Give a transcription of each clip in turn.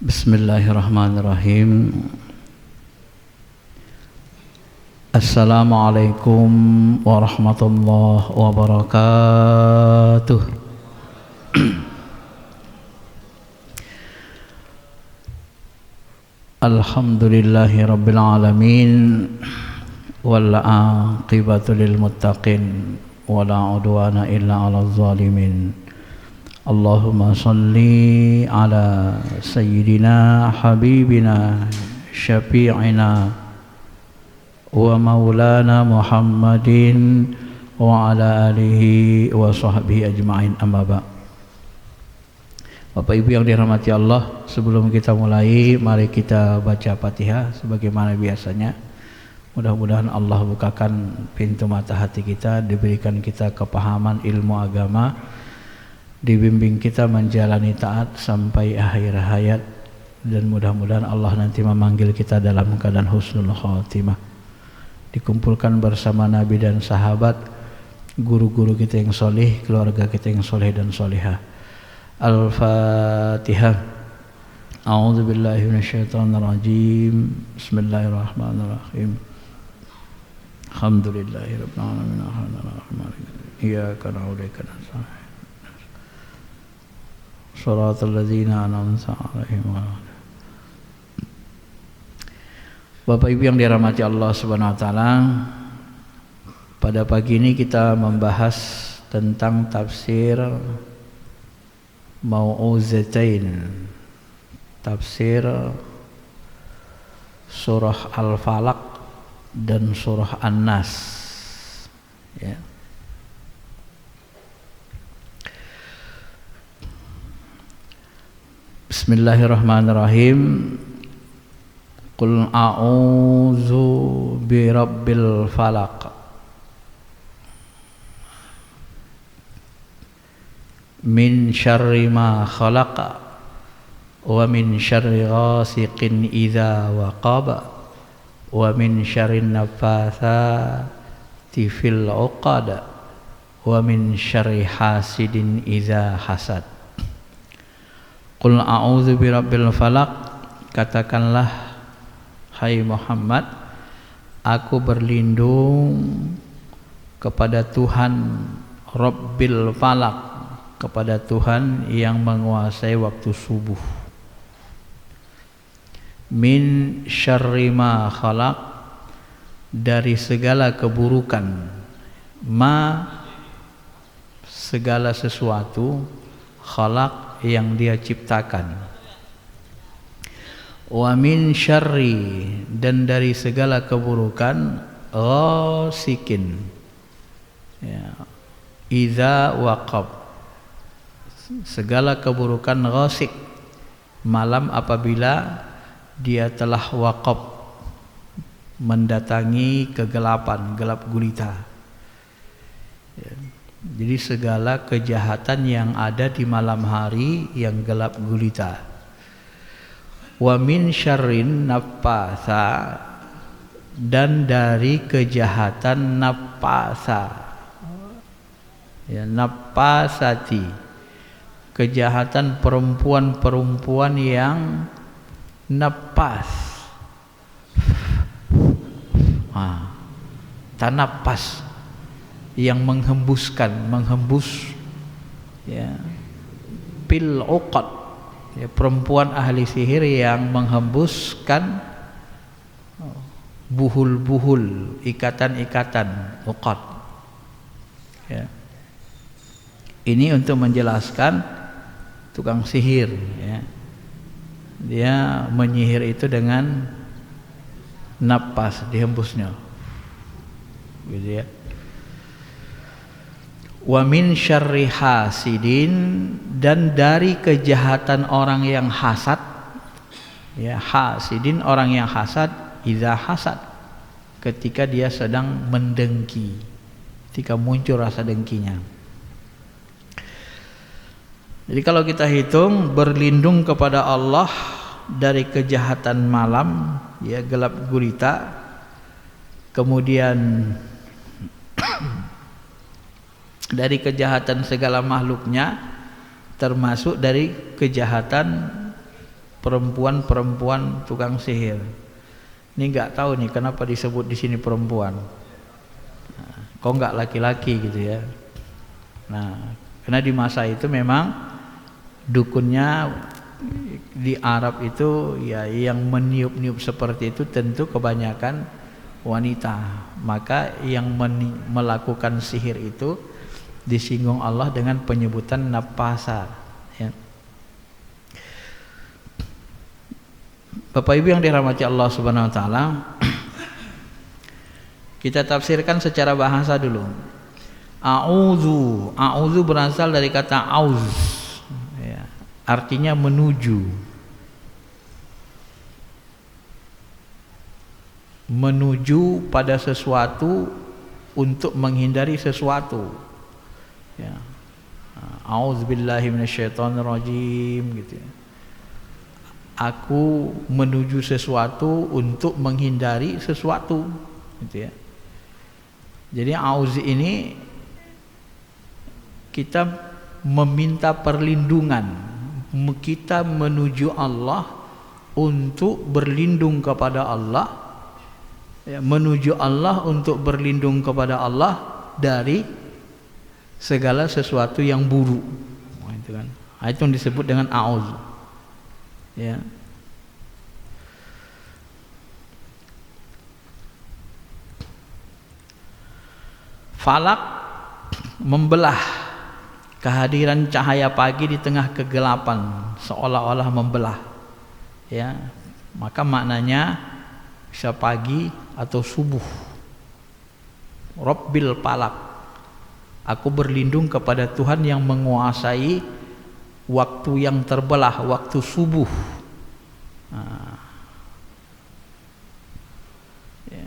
Bismillahirrahmanirrahim. Assalamualaikum warahmatullahi wabarakatuh. Alhamdulillahi rabbil alamin, wal aqibatu lil muttaqin, wala udwana illa 'alal zalimin. Allahumma salli ala sayyidina habibina syafi'ina wa maulana Muhammadin wa ala alihi wa sahbihi ajma'in, amma ba'. Bapak Ibu yang dirahmati Allah, sebelum kita mulai, mari kita baca Fatihah sebagaimana biasanya. Mudah-mudahan Allah bukakan pintu mata hati kita, diberikan kita kepahaman ilmu agama, dibimbing kita menjalani taat sampai akhir hayat, dan mudah-mudahan Allah nanti memanggil kita dalam keadaan husnul khatimah, dikumpulkan bersama Nabi dan sahabat, guru-guru kita yang soleh, keluarga kita yang soleh dan solehah. Al-Fatihah. A'udzu billahi minasyaitonir rajim. Bismillahirrahmanirrahim. Alhamdulillahirabbil alamin, arrahmanirrahim, iyyaka na'budu wa iyyaka nasta'in, shiratal ladzina an'amta 'alaihim. Bapak Ibu yang dirahmati Allah Subhanahu wa taala, pada pagi ini kita membahas tentang tafsir Mau'uzatain, tafsir surah Al-Falaq dan surah An-Nas, ya. Bismillahirrahmanirrahim. Qul a'udzu birabbil falaq min syarri ma khalaqa wa min syarri ghasiqin idza waqaba wa min syarri naffatsati fil 'uqad wa min syarri hasidin idza hasad. Qul a'udzu birabbil falaq, katakanlah hai Muhammad, aku berlindung kepada Tuhan Rabbil Falaq, kepada Tuhan yang menguasai waktu subuh. Min syarri ma khalaq, dari segala keburukan, ma segala sesuatu, khalaq yang dia ciptakan, wa min syarri dan dari segala keburukan, ghasikin, ya, idza waqab, segala keburukan ghasik, malam apabila dia telah waqab, mendatangi kegelapan, gelap gulita, ya. Jadi segala kejahatan yang ada di malam hari yang gelap gulita. Wa min syarrin naffasa, dan dari kejahatan naffasa, ya, naffasati, kejahatan perempuan-perempuan yang nafas, tanapas, yang menghembus, ya, pil uqad, ya, perempuan ahli sihir yang menghembuskan buhul-buhul, ikatan-ikatan uqad, ya. Ini untuk menjelaskan tukang sihir, ya. Dia menyihir itu dengan napas, dihembusnya, gitu ya. Wa min syarri hasidin, dan dari kejahatan orang yang hasad, ya, hasidin, orang yang hasad, idza hasad, ketika dia sedang mendengki, ketika muncul rasa dengkinya. Jadi kalau kita hitung, berlindung kepada Allah dari kejahatan malam, ya, gelap gulita, kemudian dari kejahatan segala makhluknya, termasuk dari kejahatan perempuan-perempuan tukang sihir. Ini nggak tahu nih kenapa disebut di sini perempuan. Nah, kok nggak laki-laki gitu ya. Nah, karena di masa itu memang dukunnya di Arab itu ya yang meniup-niup seperti itu tentu kebanyakan wanita. Maka yang melakukan sihir itu disinggung Allah dengan penyebutan napasa, ya. Bapak Ibu yang dirahmati Allah Subhanahu wa taala, kita tafsirkan secara bahasa dulu. A'udzu berasal dari kata auz, ya, artinya menuju. Menuju pada sesuatu untuk menghindari sesuatu, ya. A'udzubillahi minasyaitonirrajim gitu ya. Aku menuju sesuatu untuk menghindari sesuatu gitu ya. Jadi auzi ini kita meminta perlindungan, kita menuju Allah untuk berlindung kepada Allah, ya, menuju Allah untuk berlindung kepada Allah dari segala sesuatu yang buruk. Itu kan. Itu yang disebut dengan auz. Ya. Falak membelah, kehadiran cahaya pagi di tengah kegelapan seolah-olah membelah, ya, maka maknanya bisa pagi atau subuh. Rabbil falak, aku berlindung kepada Tuhan yang menguasai waktu yang terbelah, waktu subuh. Nah, ya.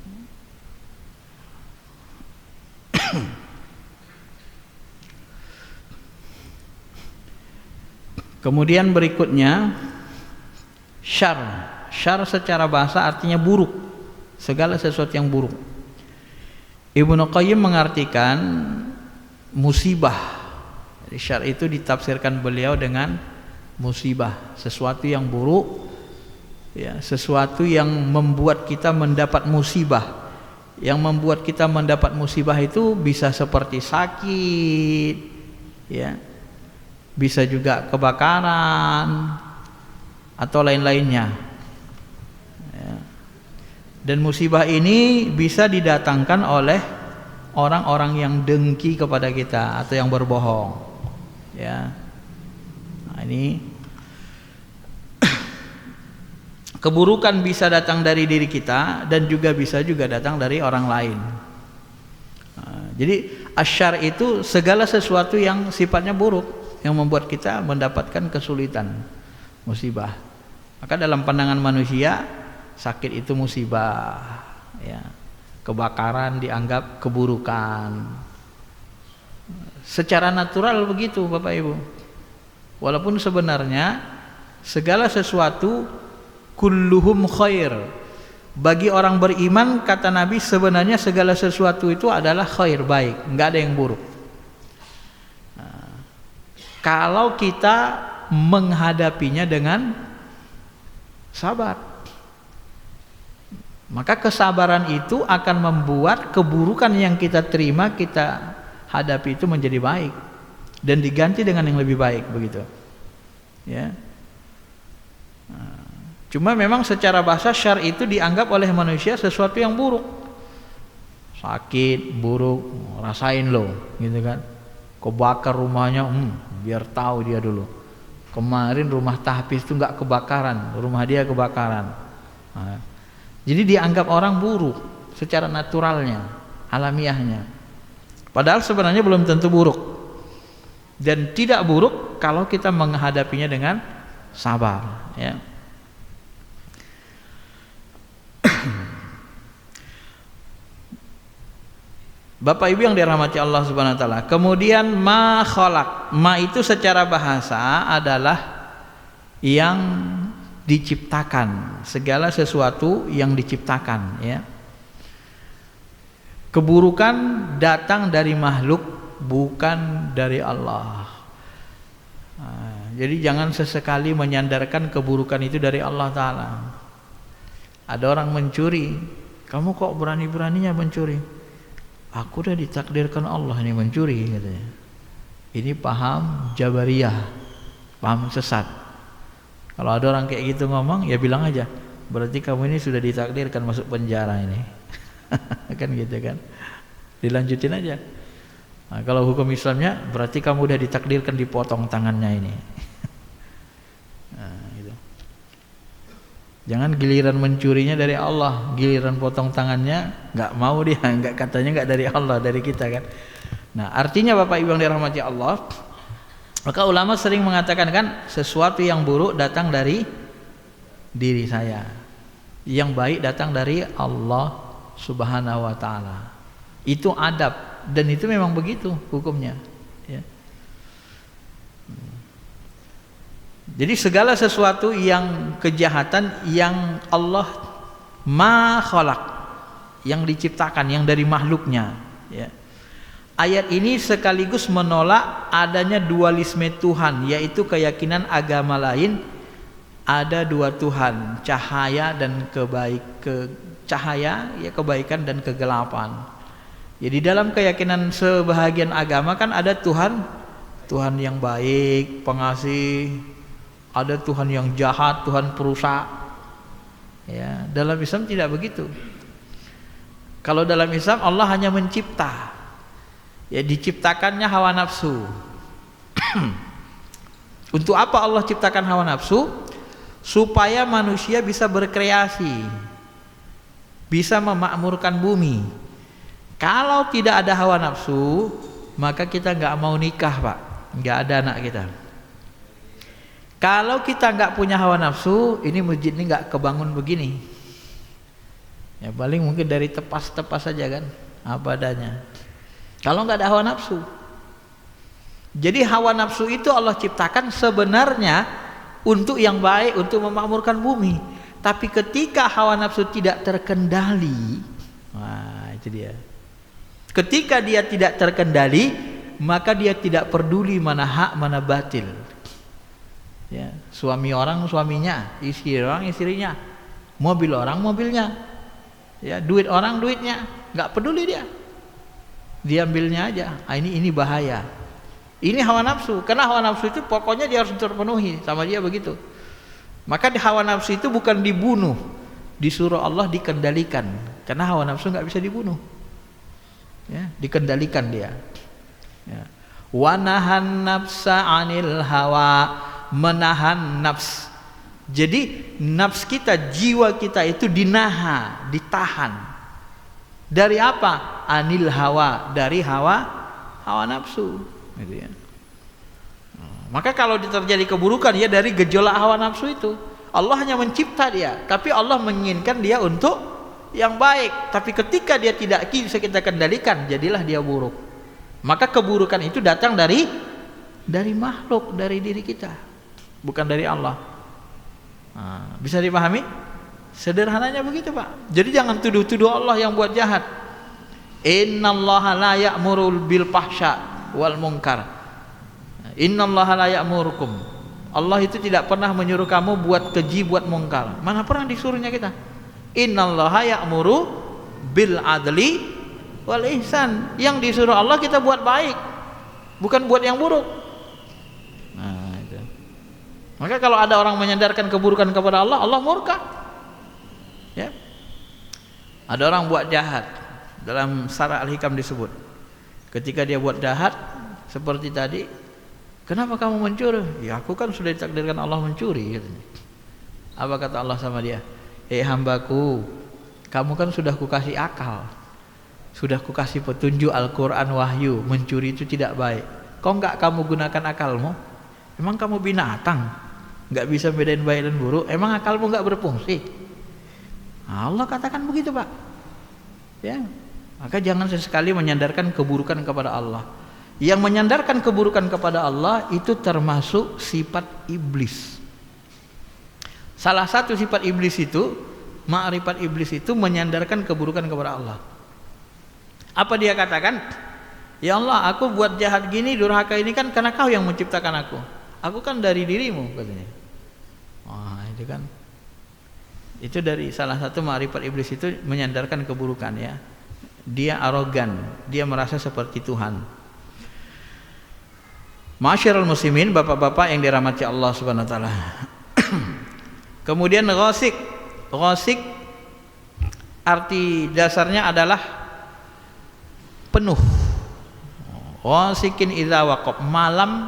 Kemudian berikutnya syar. Syar secara bahasa artinya buruk, segala sesuatu yang buruk. Ibnu Qayyim mengartikan musibah. Jadi syar itu ditafsirkan beliau dengan musibah, sesuatu yang buruk, ya, sesuatu yang membuat kita mendapat musibah. Yang membuat kita mendapat musibah itu bisa seperti sakit, ya, bisa juga kebakaran atau lain-lainnya, ya. Dan musibah ini bisa didatangkan oleh orang-orang yang dengki kepada kita atau yang berbohong, ya. Nah, ini keburukan bisa datang dari diri kita dan juga bisa datang dari orang lain. Nah, jadi asyar itu segala sesuatu yang sifatnya buruk, yang membuat kita mendapatkan kesulitan, musibah. Maka dalam pandangan manusia sakit itu musibah, ya. Kebakaran dianggap keburukan. Secara natural begitu Bapak Ibu. Walaupun sebenarnya segala sesuatu kulluhum khair. Bagi orang beriman, kata Nabi, sebenarnya segala sesuatu itu adalah khair, baik, enggak ada yang buruk. Nah, kalau kita menghadapinya dengan sabar, maka kesabaran itu akan membuat keburukan yang kita terima, kita hadapi itu menjadi baik dan diganti dengan yang lebih baik, begitu, ya. Cuma memang secara bahasa syar itu dianggap oleh manusia sesuatu yang buruk, sakit, buruk, rasain lo, gitu kan. Kebakar rumahnya, biar tahu dia dulu. Kemarin rumah tahfiz itu nggak kebakaran, rumah dia kebakaran. Nah, jadi dianggap orang buruk secara naturalnya, alamiahnya. Padahal sebenarnya belum tentu buruk. Dan tidak buruk kalau kita menghadapinya dengan sabar, ya. Bapak Ibu yang dirahmati Allah Subhanahu wa taala. Kemudian ma khalaq. Ma itu secara bahasa adalah yang diciptakan, segala sesuatu yang diciptakan, ya. Keburukan datang dari makhluk, bukan dari Allah. Nah, Jadi jangan sesekali menyandarkan keburukan itu dari Allah Ta'ala. Ada orang mencuri, kamu kok berani-beraninya mencuri? Aku udah ditakdirkan Allah ini mencuri, katanya. Ini paham Jabariyah, paham sesat. Kalau ada orang kayak gitu ngomong, ya bilang aja, berarti kamu ini sudah ditakdirkan masuk penjara ini. Kan gitu kan. Dilanjutin aja. Nah, kalau hukum Islamnya berarti kamu udah ditakdirkan dipotong tangannya ini. Nah, gitu. Jangan giliran mencurinya dari Allah, giliran potong tangannya nggak mau dia, nggak, katanya nggak dari Allah, dari kita kan. Nah, artinya Bapak Ibu yang dirahmati Allah, maka ulama sering mengatakan kan, sesuatu yang buruk datang dari diri saya, yang baik datang dari Allah Subhanahu wa Ta'ala. Itu adab, dan itu memang begitu hukumnya, ya. Jadi segala sesuatu yang kejahatan yang Allah ma khalaq, yang diciptakan, yang dari makhluknya, ya. Ayat ini sekaligus menolak adanya dualisme Tuhan, yaitu keyakinan agama lain ada dua Tuhan, cahaya dan cahaya, ya, kebaikan dan kegelapan. Jadi dalam keyakinan sebahagian agama kan ada Tuhan yang baik, pengasih, ada Tuhan yang jahat, Tuhan perusak. Ya, dalam Islam tidak begitu. Kalau dalam Islam Allah hanya mencipta. Ya, diciptakannya hawa nafsu. Untuk apa Allah ciptakan hawa nafsu? Supaya manusia bisa berkreasi, bisa memakmurkan bumi. Kalau tidak ada hawa nafsu, maka kita nggak mau nikah, Pak, nggak ada anak kita. Kalau kita nggak punya hawa nafsu, ini masjid ini nggak kebangun begini. Ya paling mungkin dari tepas-tepas saja kan, apa adanya. Kalau nggak ada hawa nafsu. Jadi hawa nafsu itu Allah ciptakan sebenarnya untuk yang baik, untuk memakmurkan bumi. Tapi ketika hawa nafsu tidak terkendali, wah itu dia. Ketika dia tidak terkendali, maka dia tidak peduli mana hak, mana batil. Ya, suami orang suaminya, istri orang istrinya, mobil orang mobilnya, ya, duit orang duitnya, nggak peduli dia. Diambilnya aja. Ini bahaya. Ini hawa nafsu. Karena hawa nafsu itu pokoknya dia harus terpenuhi, sama dia begitu. Maka di hawa nafsu itu bukan dibunuh, disuruh Allah dikendalikan. Karena hawa nafsu nggak bisa dibunuh. Ya, dikendalikan dia. Ya. Wa nahan nafsa 'anil hawa, menahan nafs. Jadi nafs kita, jiwa kita itu dinahan, ditahan. Dari apa? Anil hawa, dari hawa nafsu, gitu ya. Maka kalau terjadi keburukan ya dari gejolak hawa nafsu itu. Allah hanya mencipta dia, tapi Allah menginginkan dia untuk yang baik. Tapi ketika dia tidak bisa kita kendalikan, jadilah dia buruk. Maka keburukan itu datang dari makhluk, dari diri kita, bukan dari Allah. Nah, bisa dipahami? Sederhananya begitu, Pak. Jadi jangan tuduh-tuduh Allah yang buat jahat. Innallaha la ya'muru bil fahsya wal munkar. Innallaha la ya'murukum. Allah itu tidak pernah menyuruh kamu buat keji, buat mungkar. Mana pernah disuruhnya kita? Innallaha ya'muru bil adli wal ihsan. Yang disuruh Allah kita buat baik, bukan buat yang buruk. Nah, itu. Maka kalau ada orang menyandarkan keburukan kepada Allah, Allah murka. Ya. Ada orang buat jahat, dalam Syarah Al-Hikam disebut, ketika dia buat jahat seperti tadi, kenapa kamu mencuri? Ya aku kan sudah ditakdirkan Allah mencuri, katanya. Apa kata Allah sama dia? Hambaku, kamu kan sudah kukasih akal, sudah kukasih petunjuk Al-Quran wahyu, mencuri itu tidak baik. Kok enggak kamu gunakan akalmu? Emang kamu binatang? Enggak bisa bedain baik dan buruk? Emang akalmu enggak berfungsi? Allah katakan begitu, Pak. Ya, maka jangan sesekali menyandarkan keburukan kepada Allah. Yang menyandarkan keburukan kepada Allah itu termasuk sifat iblis. Salah satu sifat iblis itu, ma'rifat iblis itu menyandarkan keburukan kepada Allah. Apa dia katakan? Ya Allah, aku buat jahat gini, durhaka ini kan karena Kau yang menciptakan aku. Aku kan dari dirimu, katanya. Wah, itu kan, itu dari salah satu ma'rifat iblis itu menyandarkan keburukan ya. Dia arogan, dia merasa seperti Tuhan. Ma'asyiral muslimin, bapak-bapak yang dirahmati Allah Subhanahu wa taala. Kemudian ghasik. Ghasik arti dasarnya adalah penuh. Ghasikin idza waqab, malam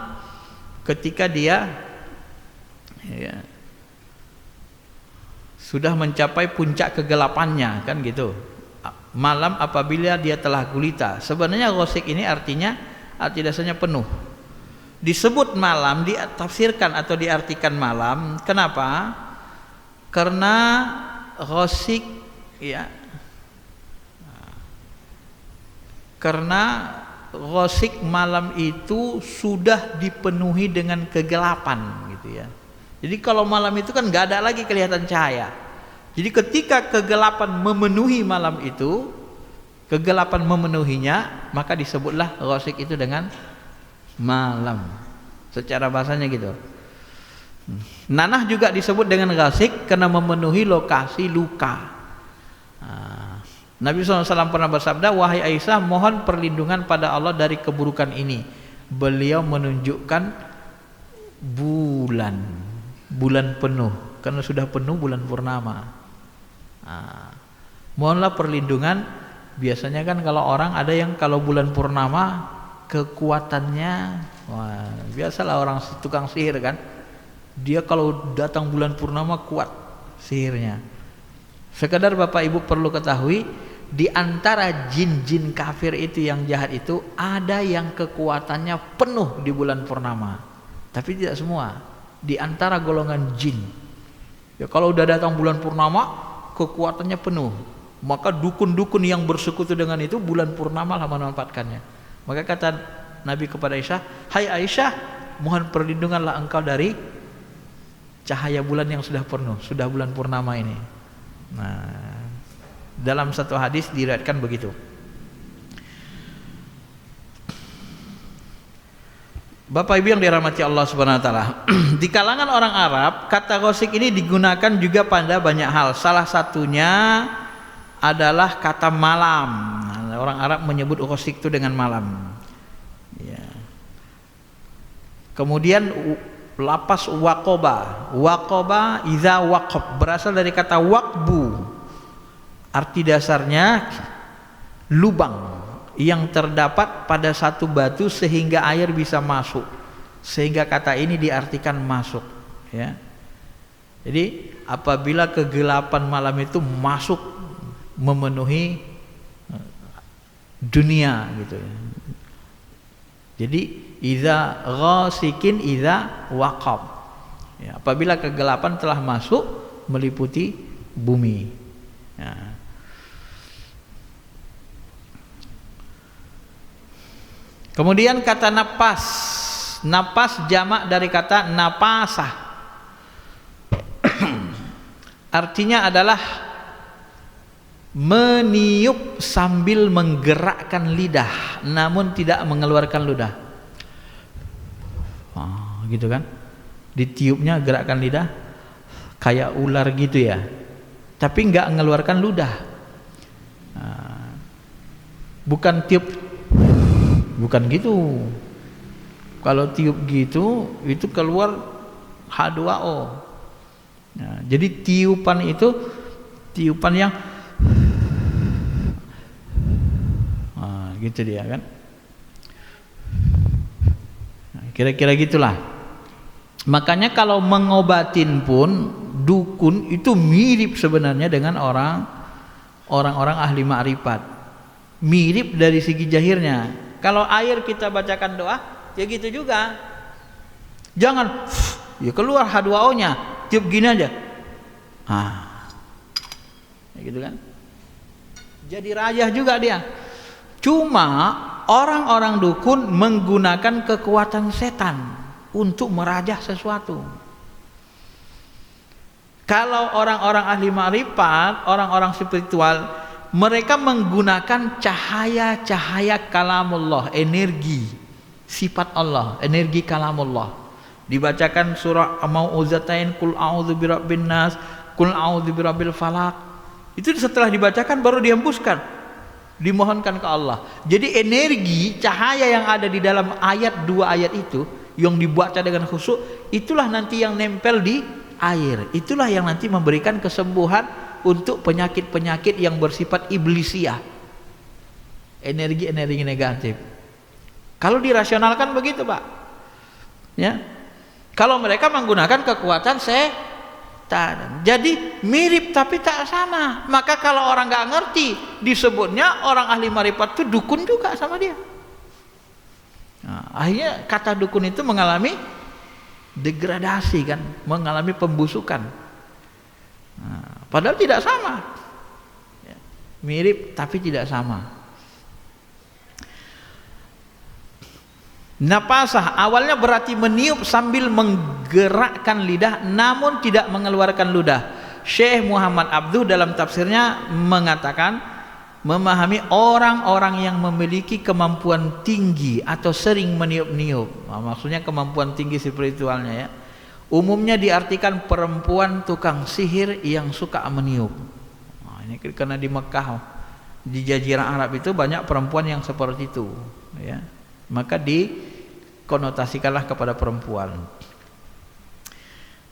ketika dia ya, sudah mencapai puncak kegelapannya, kan gitu. Malam apabila dia telah gulita. Sebenarnya ghasik ini artinya, arti dasarnya penuh. Disebut malam, ditafsirkan atau diartikan malam. Kenapa? Karena ghasik ya. Karena ghasik malam itu sudah dipenuhi dengan kegelapan gitu ya. Jadi kalau malam itu kan nggak ada lagi kelihatan cahaya. Jadi ketika kegelapan memenuhi malam itu, kegelapan memenuhinya, maka disebutlah ghasik itu dengan malam. Secara bahasanya gitu. Nanah juga disebut dengan ghasik karena memenuhi lokasi luka. Nabi SAW pernah bersabda, wahai Aisyah, mohon perlindungan pada Allah dari keburukan ini. Beliau menunjukkan bulan penuh, karena sudah penuh bulan purnama. Mohonlah perlindungan. Biasanya kan kalau orang ada yang kalau bulan purnama kekuatannya, wah, biasalah orang tukang sihir kan, dia kalau datang bulan purnama kuat sihirnya. Sekedar Bapak Ibu perlu ketahui, di antara jin-jin kafir itu yang jahat itu ada yang kekuatannya penuh di bulan purnama, tapi tidak semua. Di antara golongan jin ya, kalau udah datang bulan purnama kekuatannya penuh, maka dukun-dukun yang bersekutu dengan itu bulan purnama lah memanfaatkannya. Maka kata Nabi kepada Aisyah, hai Aisyah, mohon perlindunganlah engkau dari cahaya bulan yang sudah penuh, sudah bulan purnama ini. Nah, dalam satu hadis diriwayatkan begitu. Bapak Ibu yang dirahmati Allah Subhanahu wa taala. Di kalangan orang Arab, kata ghasik ini digunakan juga pada banyak hal. Salah satunya adalah kata malam. Orang Arab menyebut ghasik itu dengan malam. Ya. Kemudian lapas waqaba. Waqaba idza waqab berasal dari kata waqbu. Arti dasarnya lubang yang terdapat pada satu batu sehingga air bisa masuk, sehingga kata ini diartikan masuk ya. Jadi apabila kegelapan malam itu masuk memenuhi dunia gitu ya. Jadi idza ghasikin idza waqab ya, apabila kegelapan telah masuk meliputi bumi ya. Kemudian kata napas. Napas jamak dari kata napasah. Artinya adalah meniup sambil menggerakkan lidah namun tidak mengeluarkan ludah. Gitu kan? Ditiupnya gerakkan lidah kayak ular gitu ya. Tapi enggak mengeluarkan ludah. Bukan tiup, bukan gitu. Kalau tiup gitu itu keluar H2O. Nah, jadi tiupan itu tiupan yang gitu dia kan. Nah, kira-kira gitulah. Makanya kalau mengobatin pun dukun itu mirip sebenarnya dengan orang-orang ahli ma'rifat. Mirip dari segi jahirnya. Kalau air kita bacakan doa, ya gitu juga. Jangan ya keluar H2O-nya, tiup gini aja. Ya gitu kan. Jadi rajah juga dia. Cuma orang-orang dukun menggunakan kekuatan setan untuk merajah sesuatu. Kalau orang-orang ahli ma'rifat, orang-orang spiritual, mereka menggunakan cahaya-cahaya kalamullah, energi sifat Allah, energi kalamullah. Dibacakan surah Mau'izatain, Qul a'udzu birabbin nas, Qul a'udzu birabbil falaq. Itu setelah dibacakan baru dihembuskan, dimohonkan ke Allah. Jadi energi cahaya yang ada di dalam ayat, dua ayat itu yang dibaca dengan khusyuk, itulah nanti yang nempel di air. Itulah yang nanti memberikan kesembuhan untuk penyakit-penyakit yang bersifat iblisiah, energi-energi negatif. Kalau dirasionalkan begitu, Pak, ya. Kalau mereka menggunakan kekuatan setan, jadi mirip tapi tak sama. Maka kalau orang nggak ngerti, disebutnya orang ahli marifat itu dukun juga sama dia. Nah, akhirnya kata dukun itu mengalami degradasi kan, mengalami pembusukan. Nah, padahal tidak sama, ya, mirip tapi tidak sama. Napasah awalnya berarti meniup sambil menggerakkan lidah namun tidak mengeluarkan ludah. Syekh Muhammad Abduh dalam tafsirnya mengatakan memahami orang-orang yang memiliki kemampuan tinggi atau sering meniup-niup. Nah, maksudnya kemampuan tinggi spiritualnya, ya. Umumnya diartikan perempuan tukang sihir yang suka meniup. Nah, ini karena di Mekah, di Jazirah Arab itu banyak perempuan yang seperti itu, ya. Maka dikonotasikanlah kepada perempuan.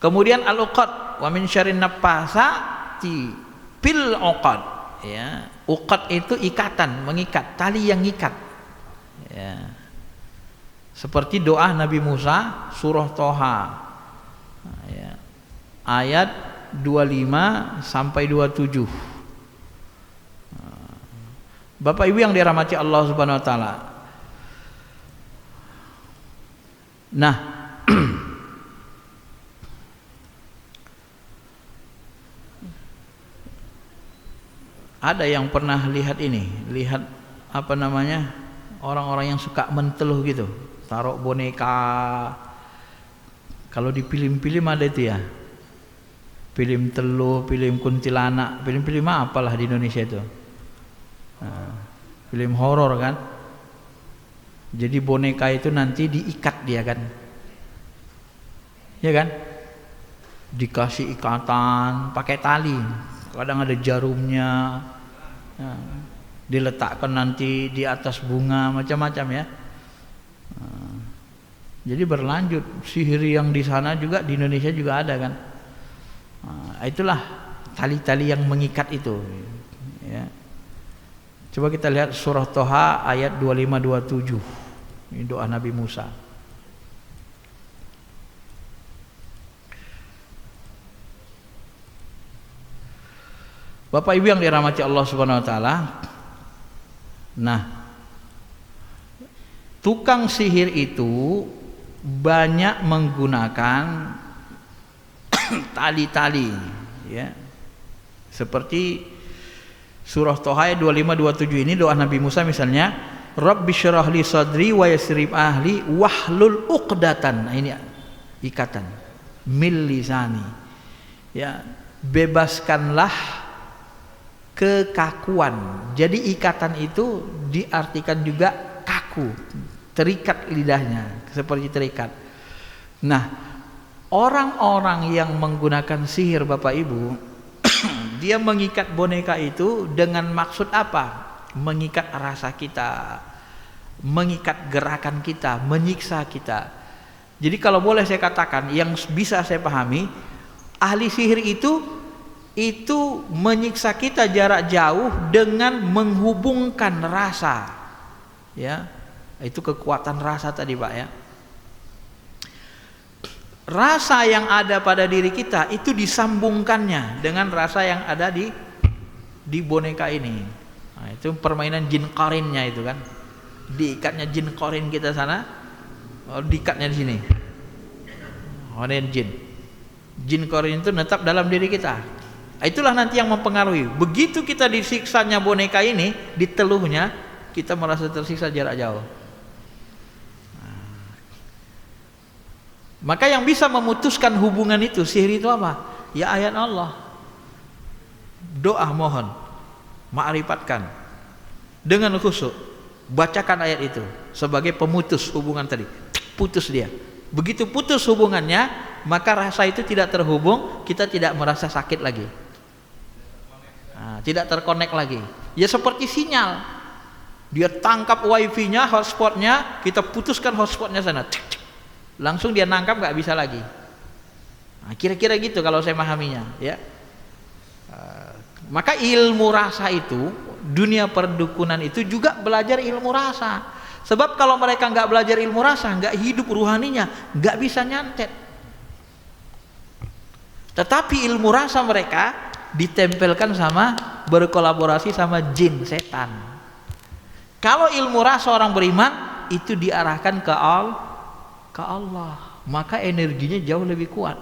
Kemudian al-uqad wa min syarrin naffasati fil uqad, ya. Uqad itu ikatan, mengikat, tali yang ngikat, ya. Seperti doa Nabi Musa surah Toha, ya, ayat 25 sampai 27. Bapak Ibu yang dirahmati Allah Subhanahu wa taala. Nah, ada yang pernah lihat ini, lihat apa namanya, orang-orang yang suka menteluh gitu, taruh boneka. Kalau di film-film ada itu, ya, film teluh, film kuntilanak, film-film apalah di Indonesia itu, nah, film horor kan. Jadi boneka itu nanti diikat dia kan, ya kan, dikasih ikatan pakai tali, kadang ada jarumnya, ya, diletakkan nanti di atas bunga macam-macam, ya. Nah, jadi berlanjut sihir yang di sana juga di Indonesia juga ada kan. Nah, itulah tali-tali yang mengikat itu, ya. Coba kita lihat surah Toha ayat 25-27. Ini doa Nabi Musa. Bapak Ibu yang dirahmati Allah Subhanahu wa taala. Nah, tukang sihir itu banyak menggunakan tali-tali, ya. Seperti surah Toha 25-27 ini doa Nabi Musa misalnya, Rabbi syrah li sadri wa yassir ahli wahlul uqdatan. Nah, ini ikatan mil lisani, ya, bebaskanlah kekakuan. Jadi ikatan itu diartikan juga kaku, terikat lidahnya, seperti terikat. Nah, orang-orang yang menggunakan sihir, Bapak Ibu, dia mengikat boneka itu dengan maksud apa? Mengikat rasa kita, mengikat gerakan kita, menyiksa kita. Jadi kalau boleh saya katakan, yang bisa saya pahami, ahli sihir itu menyiksa kita jarak jauh dengan menghubungkan rasa, ya. Itu kekuatan rasa tadi, Pak, ya. Rasa yang ada pada diri kita itu disambungkannya dengan rasa yang ada di boneka ini. Nah, itu permainan jin qarinnya itu kan. Diikatnya jin qarin kita sana, diikatnya di sini. Orang jin. Jin qarin itu netap dalam diri kita. Itulah nanti yang mempengaruhi. Begitu kita disiksanya boneka ini, diteluhnya, kita merasa tersiksa jarak jauh. Maka yang bisa memutuskan hubungan itu, sihir itu apa? Ya ayat Allah. Doa mohon, ma'rifatkan dengan khusyuk, bacakan ayat itu sebagai pemutus hubungan tadi. Putus dia, Begitu putus hubungannya, maka rasa itu tidak terhubung, kita tidak merasa sakit lagi. Tidak terkonek lagi. Ya seperti sinyal. Dia tangkap wifi-nya, hotspotnya, kita putuskan hotspotnya sana. Langsung dia nangkap, nggak bisa lagi. Kira-kira gitu kalau saya memahaminya, ya. Maka ilmu rasa itu, dunia perdukunan itu juga belajar ilmu rasa. Sebab kalau mereka nggak belajar ilmu rasa, nggak hidup ruhaninya, nggak bisa nyantet. Tetapi ilmu rasa mereka ditempelkan sama, berkolaborasi sama jin, setan. Kalau ilmu rasa orang beriman itu diarahkan ke Allah, maka energinya jauh lebih kuat.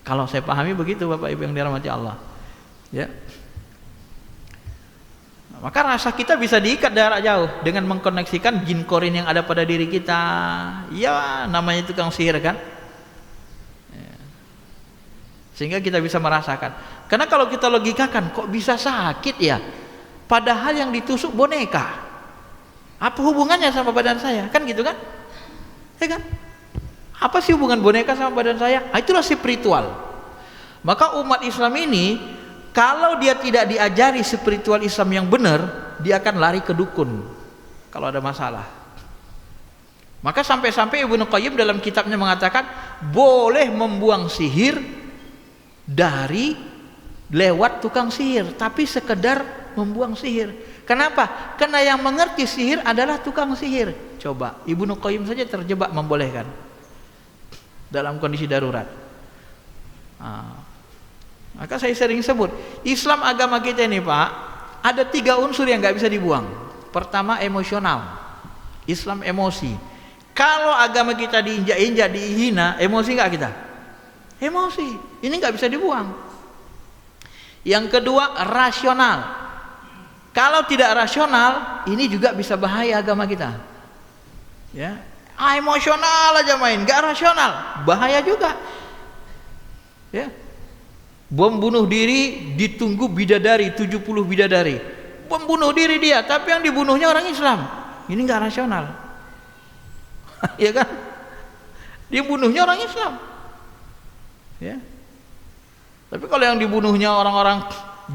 Kalau saya pahami begitu Bapak Ibu yang dirahmati Allah, ya. Maka rasa kita bisa diikat jarak jauh dengan mengkoneksikan jin korin yang ada pada diri kita. Ya namanya tukang sihir kan, ya. Sehingga kita bisa merasakan. Karena kalau kita logikakan, kok bisa sakit ya, padahal yang ditusuk boneka, apa hubungannya sama badan saya, kan gitu kan, ya kan? Apa sih hubungan boneka sama badan saya? Itulah spiritual. Maka umat Islam ini kalau dia tidak diajari spiritual Islam yang benar, dia akan lari ke dukun kalau ada masalah. Maka sampai-sampai Ibnu Qayyim dalam kitabnya mengatakan boleh membuang sihir dari lewat tukang sihir, tapi sekedar membuang sihir. Kenapa? Karena yang mengerti sihir adalah tukang sihir. Coba Ibnu Qayyim saja terjebak membolehkan dalam kondisi darurat. Maka saya sering sebut Islam agama kita ini Pak, ada 3 unsur yang nggak bisa dibuang. Pertama emosional, Islam emosi. Kalau agama kita diinjak-injak, dihina, emosi nggak kita? Emosi, ini nggak bisa dibuang. Yang kedua rasional. Kalau tidak rasional, ini juga bisa bahaya agama kita. Ya. Emosional aja main, gak rasional, bahaya juga. Ya. Bom bunuh diri ditunggu bidadari, 70 bidadari. Bom bunuh diri dia, tapi yang dibunuhnya orang Islam. Ini gak rasional. Ya kan? Dia bunuhnya orang Islam. Ya. Tapi kalau yang dibunuhnya orang-orang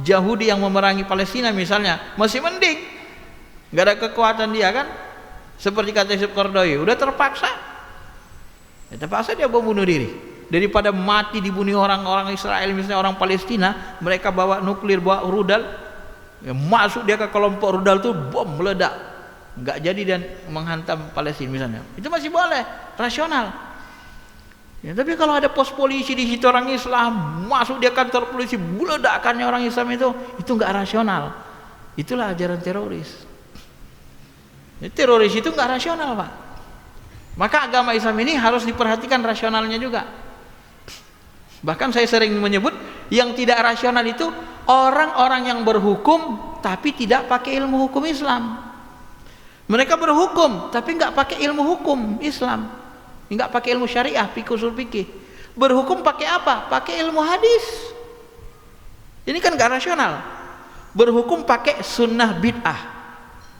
Yahudi yang memerangi Palestina misalnya, masih mending. Gak ada kekuatan dia kan? Seperti kata Yusuf Qaradawi, udah terpaksa. Ya, terpaksa dia bunuh diri. Daripada mati dibunuh orang-orang Israel, misalnya orang Palestina, mereka bawa nuklir, bawa rudal, ya, masuk dia ke kelompok rudal tuh, bom meledak, nggak jadi dan menghantam Palestina misalnya. Itu masih boleh, rasional. Ya, tapi kalau ada pos polisi di situ orang Islam, masuk dia kantor polisi, meledakannya orang Islam itu nggak rasional. Itulah ajaran teroris. Teroris itu nggak rasional Pak. Maka agama Islam ini harus diperhatikan rasionalnya juga. Bahkan saya sering menyebut yang tidak rasional itu orang-orang yang berhukum tapi tidak pakai ilmu hukum Islam. Mereka berhukum tapi nggak pakai ilmu hukum Islam, nggak pakai ilmu syariah, usul fikih. Berhukum pakai apa? Pakai ilmu hadis. Ini kan nggak rasional. Berhukum pakai sunnah bid'ah,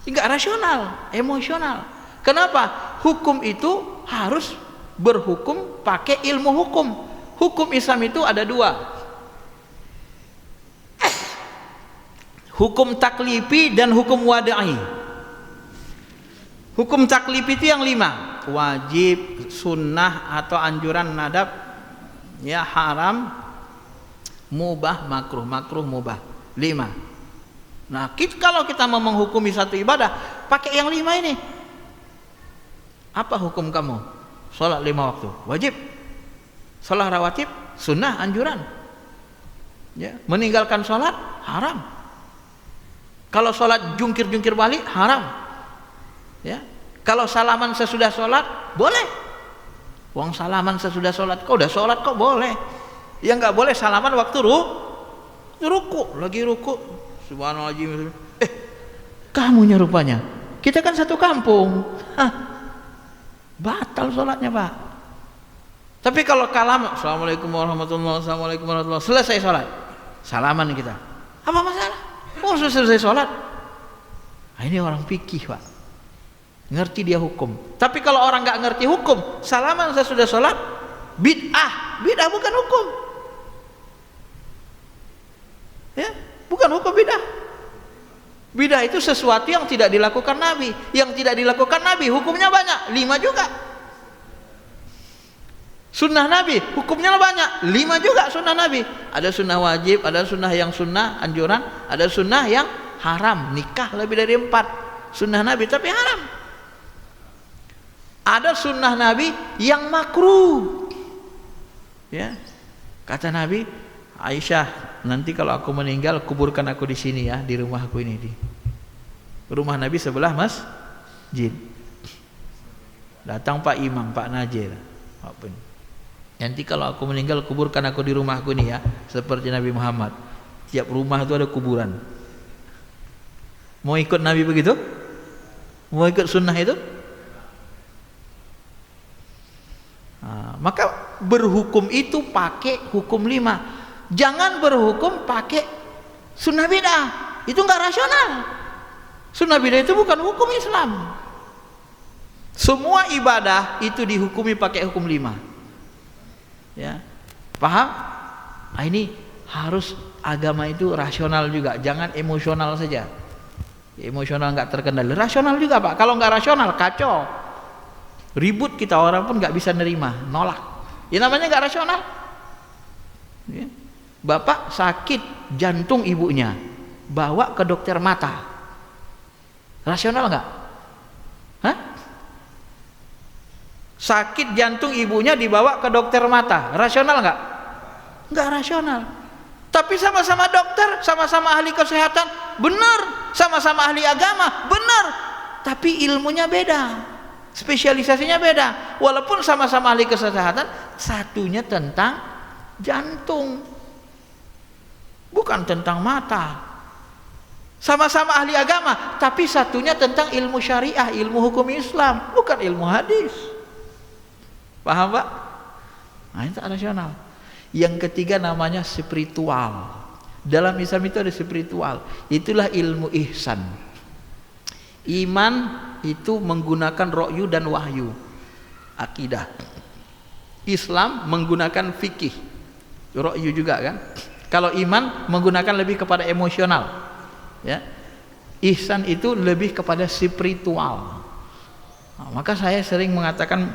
nggak rasional, emosional. Kenapa? Hukum itu harus berhukum pakai ilmu hukum. Hukum Islam itu ada 2. Hukum taklifi dan hukum wada'i. Hukum taklifi itu yang 5, wajib, sunnah atau anjuran, nadab, ya, haram, mubah, makruh, mubah, 5. Nah, kalau kita mau menghukumi satu ibadah pakai yang 5 ini. Apa hukum kamu? Sholat 5 waktu, wajib. Sholat rawatib, sunnah, anjuran. Ya, meninggalkan sholat, haram. Kalau sholat jungkir-jungkir balik, haram. Ya, kalau salaman sesudah sholat, boleh. Wong salaman sesudah sholat, kok udah sholat kok boleh. Yang nggak boleh salaman waktu ruku, lagi ruku. Subhanallah, kamunya rupanya. Kita kan satu kampung. Batal sholatnya Pak. Tapi kalau kalam, assalamualaikum warahmatullahi wabarakatuh, selesai sholat, salaman kita, apa masalah? Oh sudah selesai sholat. Nah, ini orang fikih Pak. ngerti dia hukum. Tapi kalau orang nggak ngerti hukum, salaman sesudah sholat, bid'ah. Bid'ah bukan hukum. Ya, bukan hukum bid'ah. Bid'ah itu sesuatu yang tidak dilakukan Nabi. Yang tidak dilakukan Nabi hukumnya banyak, 5 juga. Sunnah Nabi hukumnya banyak, 5 juga sunnah Nabi. Ada sunnah wajib, ada sunnah yang sunnah anjuran, ada sunnah yang haram. Nikah lebih dari 4 sunnah Nabi tapi haram. Ada sunnah Nabi yang makruh. Ya, kata Nabi, Aisyah, nanti kalau aku meninggal kuburkan aku di sini ya, di rumahku ini, di rumah Nabi sebelah masjid. Datang Pak Imam, Pak Najir, nanti kalau aku meninggal kuburkan aku di rumahku ini ya, seperti Nabi Muhammad. Tiap rumah itu ada kuburan. Mau ikut Nabi begitu? Mau ikut sunnah itu? Nah, maka berhukum itu pakai hukum 5. Jangan berhukum pakai sunnah bid'ah. Itu enggak rasional. Sunnah bid'ah itu bukan hukum Islam. Semua ibadah itu dihukumi pakai hukum 5. Ya, paham? Nah, ini harus agama itu rasional juga, jangan emosional saja. Emosional nggak terkendali, rasional juga Pak. Kalau nggak rasional kacau, ribut kita, orang pun nggak bisa nerima, nolak. Ya namanya nggak rasional. Ya. Bapak sakit jantung ibunya, bawa ke dokter mata, rasional nggak? Hah? Sakit jantung ibunya dibawa ke dokter mata, rasional nggak? Nggak rasional. Tapi sama-sama dokter, sama-sama ahli kesehatan, benar. Sama-sama ahli agama, benar. Tapi ilmunya beda, spesialisasinya beda. Walaupun sama-sama ahli kesehatan, satunya tentang jantung, bukan tentang mata. Sama-sama ahli agama, tapi satunya tentang ilmu syariah, ilmu hukum Islam, bukan ilmu hadis. Paham Pak? Nah, itu rasional. Yang ketiga namanya spiritual. Dalam Islam itu ada spiritual. Itulah ilmu ihsan. Iman itu menggunakan ro'yu dan wahyu, akidah. Islam menggunakan fikih, ro'yu juga kan. Kalau iman menggunakan lebih kepada emosional, ya. Ihsan itu lebih kepada spiritual. Nah, maka saya sering mengatakan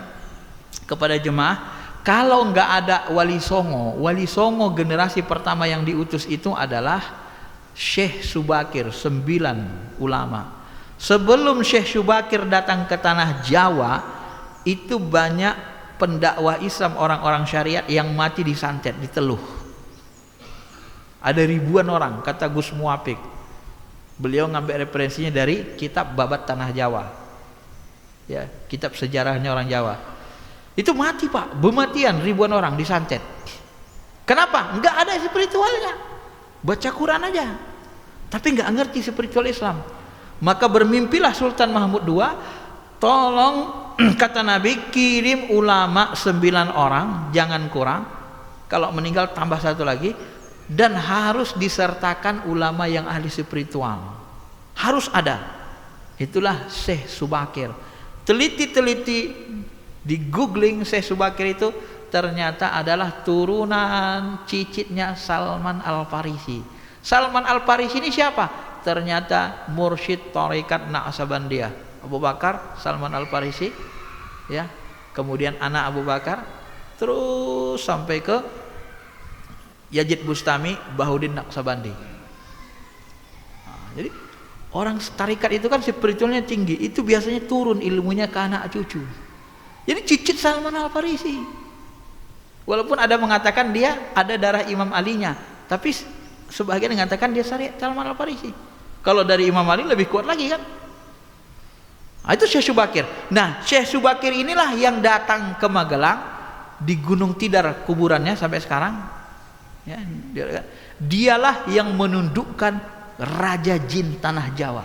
kepada jemaah, kalau nggak ada wali songo generasi pertama yang diutus itu adalah Syekh Subakir, 9 ulama. Sebelum Syekh Subakir datang ke tanah Jawa, itu banyak pendakwah Islam, orang-orang syariat yang mati disantet, diteluh. Ada ribuan orang, kata Gus Muafik. Beliau ngambil referensinya dari kitab Babat Tanah Jawa, ya, kitab sejarahnya orang Jawa. Itu mati Pak, bermatian ribuan orang disantet. Kenapa? Enggak ada spiritualnya, baca Quran aja, tapi enggak ngerti spiritual Islam. Maka bermimpilah Sultan Mahmud II, tolong kata Nabi, kirim ulama 9 orang, jangan kurang. Kalau meninggal tambah 1 lagi, dan harus disertakan ulama yang ahli spiritual, harus ada. Itulah Syekh Subakir. Teliti-teliti di googling Syekh Subakir itu ternyata adalah turunan cicitnya Salman Al-Farisi. Salman Al-Farisi ini siapa? Ternyata mursyid tarekat Naqsabandiyah, Abu Bakar Salman Al-Farisi, ya. Kemudian anak Abu Bakar, terus sampai ke Yazid Bustami, Bahuddin Naqsabandi. Nah, jadi orang tarekat itu kan spiritualnya tinggi, itu biasanya turun ilmunya ke anak cucu. Jadi cicit Salman Al-Farisi. Walaupun ada mengatakan dia ada darah Imam Alinya, tapi sebagian mengatakan dia Salman Al-Farisi. Kalau dari Imam Ali lebih kuat lagi kan. Nah, itu Syekh Subakir. Nah, Syekh Subakir inilah yang datang ke Magelang, di Gunung Tidar kuburannya sampai sekarang. Ya, dialah yang menundukkan Raja Jin Tanah Jawa.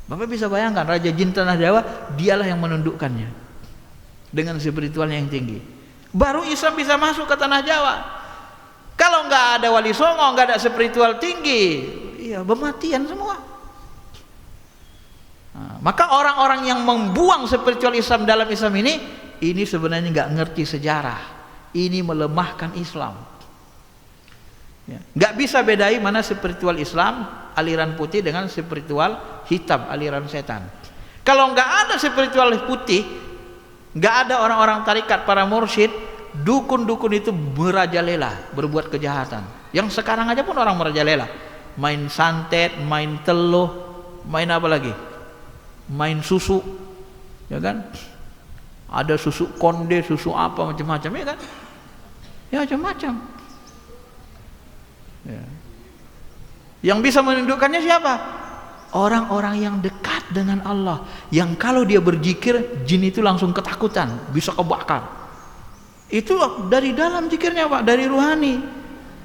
Bapak bisa bayangkan, Raja Jin Tanah Jawa, dialah yang menundukkannya dengan spiritualnya yang tinggi. Baru Islam bisa masuk ke Tanah Jawa. Kalau nggak ada wali songo, nggak ada spiritual tinggi, iya bermatian semua. Nah, Maka orang-orang yang membuang spiritual Islam dalam Islam ini sebenarnya nggak ngerti sejarah. Ini melemahkan Islam. Ya. Nggak bisa bedai mana spiritual Islam aliran putih dengan spiritual hitam aliran setan. Kalau nggak ada spiritual putih, nggak ada orang-orang tarikat para mursyid, dukun-dukun itu merajalela berbuat kejahatan. Yang sekarang aja pun orang merajalela, main santet, main teluh, main apa lagi, main susu, ya kan? Ada susu konde, susu apa macam-macam, ya kan? Ya macam-macam. Ya. Yang bisa menundukkannya siapa? Orang-orang yang dekat dengan Allah, yang kalau dia berzikir jin itu langsung ketakutan, bisa kebakar. Itu dari dalam zikirnya Pak, dari ruhani.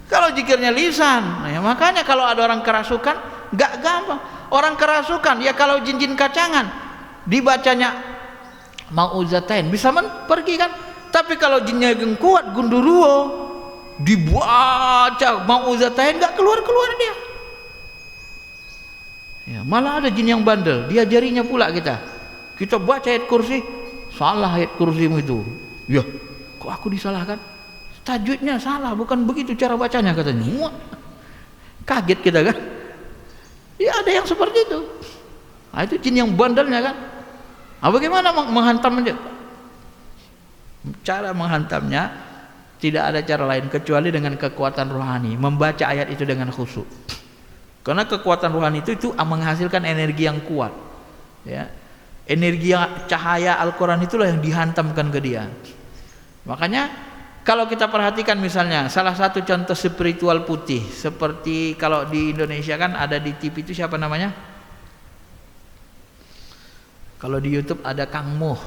Kalau zikirnya lisan, nah ya makanya kalau ada orang kerasukan nggak gampang. Orang kerasukan ya kalau jin-jin kacangan dibacanya mauzatain bisa pergi kan. Tapi kalau jinnya yang kuat gundurwo dibaca mauzatain nggak keluar-keluar dia. Ya, malah ada jin yang bandel, diajarinya pula kita. Kita baca ayat kursi, salah ayat kursimu itu. Ya, kok aku disalahkan? Tajwidnya salah, bukan begitu cara bacanya katanya. Kaget kita kan? Ya ada yang seperti itu. Nah, itu jin yang bandelnya kan? Nah, bagaimana menghantamnya? Cara menghantamnya tidak ada cara lain kecuali dengan kekuatan rohani, membaca ayat itu dengan khusyuk. Karena kekuatan rohani itu menghasilkan energi yang kuat, ya. Energi cahaya Al-Quran itulah yang dihantamkan ke dia. Makanya kalau kita perhatikan misalnya salah satu contoh spiritual putih seperti kalau di Indonesia kan ada di TV itu siapa namanya? Kalau di YouTube ada Kang Muh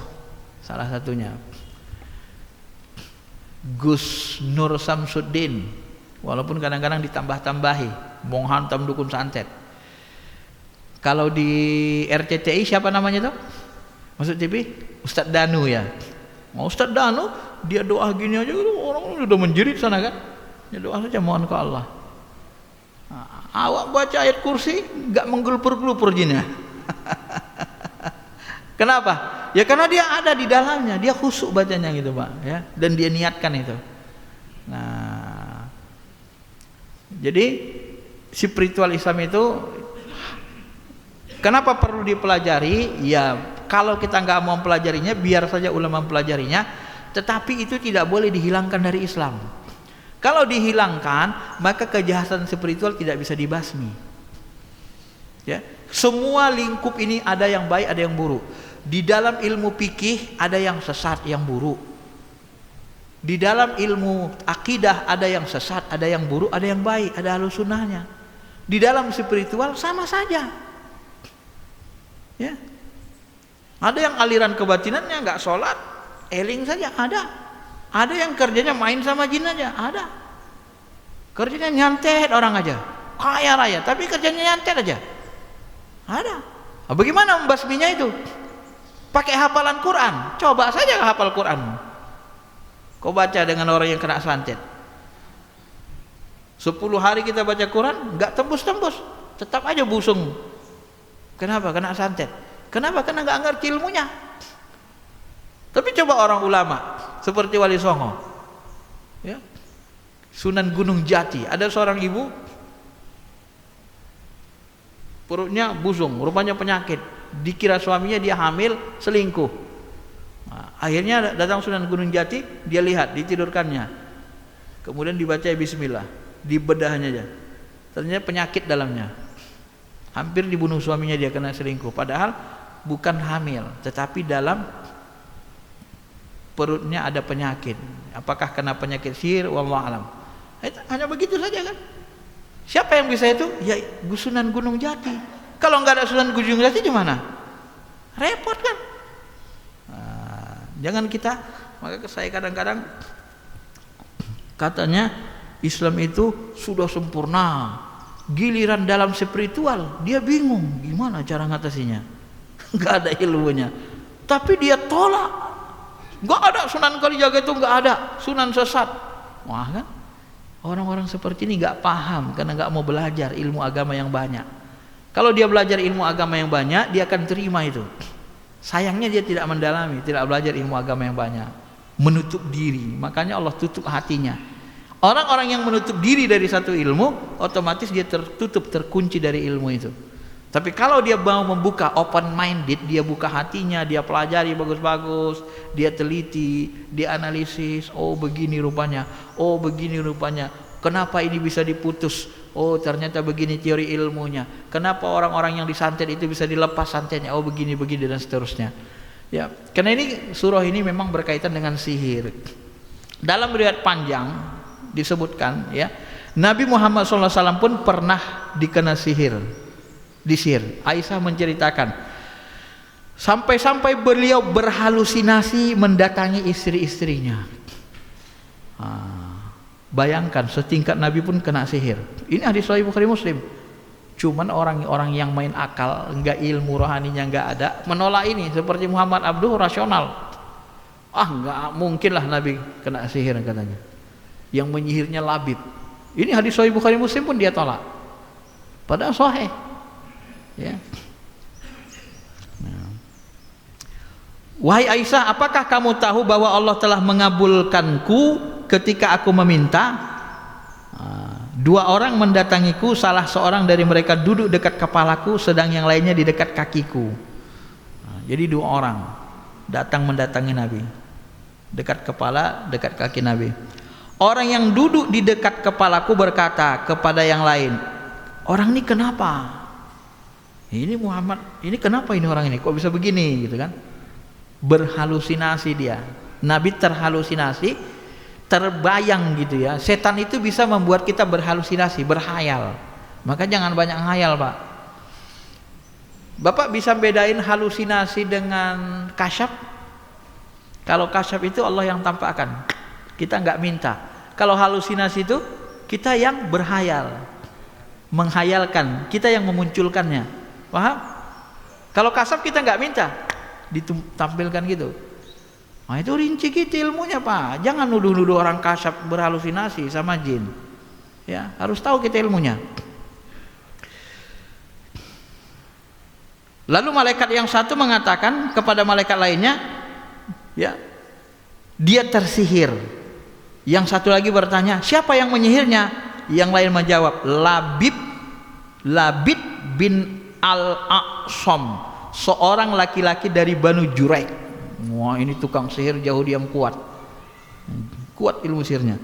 salah satunya, Gus Nur Samsuddin, walaupun kadang-kadang ditambah-tambahi menghantam dukun santet. Kalau di RCTI siapa namanya tuh? Masuk TV? Ustadz Danu ya. Mau Ustadz Danu dia doa gini aja orang udah menjerit sana kan. Dia doa saja mohon ke Allah. Nah, awak baca ayat kursi nggak menggelupur-gelupur jinnya. Kenapa? Ya karena dia ada di dalamnya, dia khusyuk bacanya gitu Pak ya, dan dia niatkan itu. Nah, jadi spiritual Islam itu kenapa perlu dipelajari? Ya kalau kita nggak mau mempelajarinya biar saja ulama mempelajarinya, tetapi itu tidak boleh dihilangkan dari Islam. Kalau dihilangkan maka kejahatan spiritual tidak bisa dibasmi. Ya, semua lingkup ini ada yang baik ada yang buruk. Di dalam ilmu fikih ada yang sesat yang buruk. Di dalam ilmu akidah ada yang sesat ada yang buruk ada yang baik ada ahlus sunnahnya. Di dalam spiritual sama saja, ya. Ada yang aliran kebatinannya nggak sholat, eling saja ada. Ada yang kerjanya main sama jin aja, ada. Kerjanya nyantet orang aja, kaya raya, tapi kerjanya nyantet aja, ada. Nah, bagaimana membasminya itu? Pakai hafalan Quran, coba saja hafal Quran. Kau baca dengan orang yang kena santet. 10 hari kita baca Quran nggak tembus-tembus, tetap aja busung. Kenapa? Kena santet. Kenapa? Karena nggak ngerti ilmunya. Tapi coba orang ulama seperti Wali Songo, ya, Sunan Gunung Jati, ada seorang ibu perutnya busung, rupanya penyakit. Dikira suaminya dia hamil, selingkuh. Nah, akhirnya datang Sunan Gunung Jati, dia lihat, ditidurkannya. Kemudian dibaca bismillah, dibedahnya aja. Ternyata penyakit dalamnya. Hampir dibunuh suaminya dia kena selingkuh. Padahal bukan hamil, tetapi dalam perutnya ada penyakit. Apakah kena penyakit sihir? Wallahu alam. Hanya begitu saja kan. Siapa yang bisa itu? Ya Sunan Gunung Jati. Kalau nggak ada Sunan Gunung Jati gimana? Repot kan. Nah, jangan kita. Maka saya kadang-kadang katanya Islam itu sudah sempurna. Giliran dalam spiritual dia bingung gimana cara ngatasinya. Nggak ada ilmunya. Tapi dia tolak. Nggak ada Sunan Kalijaga itu nggak ada. Sunan sesat. Wah kan? Orang-orang seperti ini nggak paham karena nggak mau belajar ilmu agama yang banyak. Kalau dia belajar ilmu agama yang banyak, dia akan terima itu. Sayangnya dia tidak mendalami, tidak belajar ilmu agama yang banyak, menutup diri. Makanya Allah tutup hatinya. Orang-orang yang menutup diri dari satu ilmu, otomatis dia tertutup, terkunci dari ilmu itu. Tapi kalau dia mau membuka, open minded, dia buka hatinya, dia pelajari bagus-bagus, dia teliti, dia analisis, oh begini rupanya, oh begini rupanya, kenapa ini bisa diputus, oh ternyata begini teori ilmunya, kenapa orang-orang yang disantet itu bisa dilepas santetnya, oh begini-begini dan seterusnya. Ya, karena ini surah ini memang berkaitan dengan sihir. Dalam riwayat panjang disebutkan, ya, Nabi Muhammad SAW pun pernah dikena sihir. Disihir. Aisyah menceritakan sampai-sampai beliau berhalusinasi mendatangi istri-istrinya. Bayangkan setingkat Nabi pun kena sihir. Ini hadis Sahih Bukhari Muslim. Cuman orang-orang yang main akal, enggak ilmu rohaninya enggak ada, menolak ini. Seperti Muhammad Abduh rasional. Enggak mungkin lah Nabi kena sihir katanya. Yang menyihirnya Labib. Ini hadis Sahih Bukhari Muslim pun dia tolak. Padahal sahih. Ya. Wahai Aisyah, apakah kamu tahu bahwa Allah telah mengabulkanku ketika aku meminta? Dua orang mendatangiku, salah seorang dari mereka duduk dekat kepalaku, sedang yang lainnya di dekat kakiku. Jadi dua orang datang mendatangi Nabi, dekat kepala, dekat kaki Nabi. Orang yang duduk di dekat kepalaku berkata kepada yang lain, orang ini kenapa? Ini Muhammad, ini kenapa ini orang ini kok bisa begini gitu kan? Berhalusinasi dia. Nabi terhalusinasi, terbayang gitu ya. Setan itu bisa membuat kita berhalusinasi, berhayal. Maka jangan banyak hayal, Pak. Bapak bisa bedain halusinasi dengan kasyaf? Kalau kasyaf itu Allah yang tampakkan, kita nggak minta. Kalau halusinasi itu kita yang berhayal, menghayalkan, kita yang memunculkannya. Paham? Kalau kasab kita nggak minta, ditampilkan gitu. Nah itu rinci gitu ilmunya, Pak. Jangan nuduh-nuduh orang kasab berhalusinasi sama jin. Ya, harus tahu kita ilmunya. Lalu malaikat yang satu mengatakan kepada malaikat lainnya, ya, dia tersihir. Yang satu lagi bertanya, siapa yang menyihirnya? Yang lain menjawab, Labid bin Al-Aqsam, seorang laki-laki dari Banu Juraik. Wah, ini tukang sihir Yahudi yang kuat. Kuat ilmu sihirnya.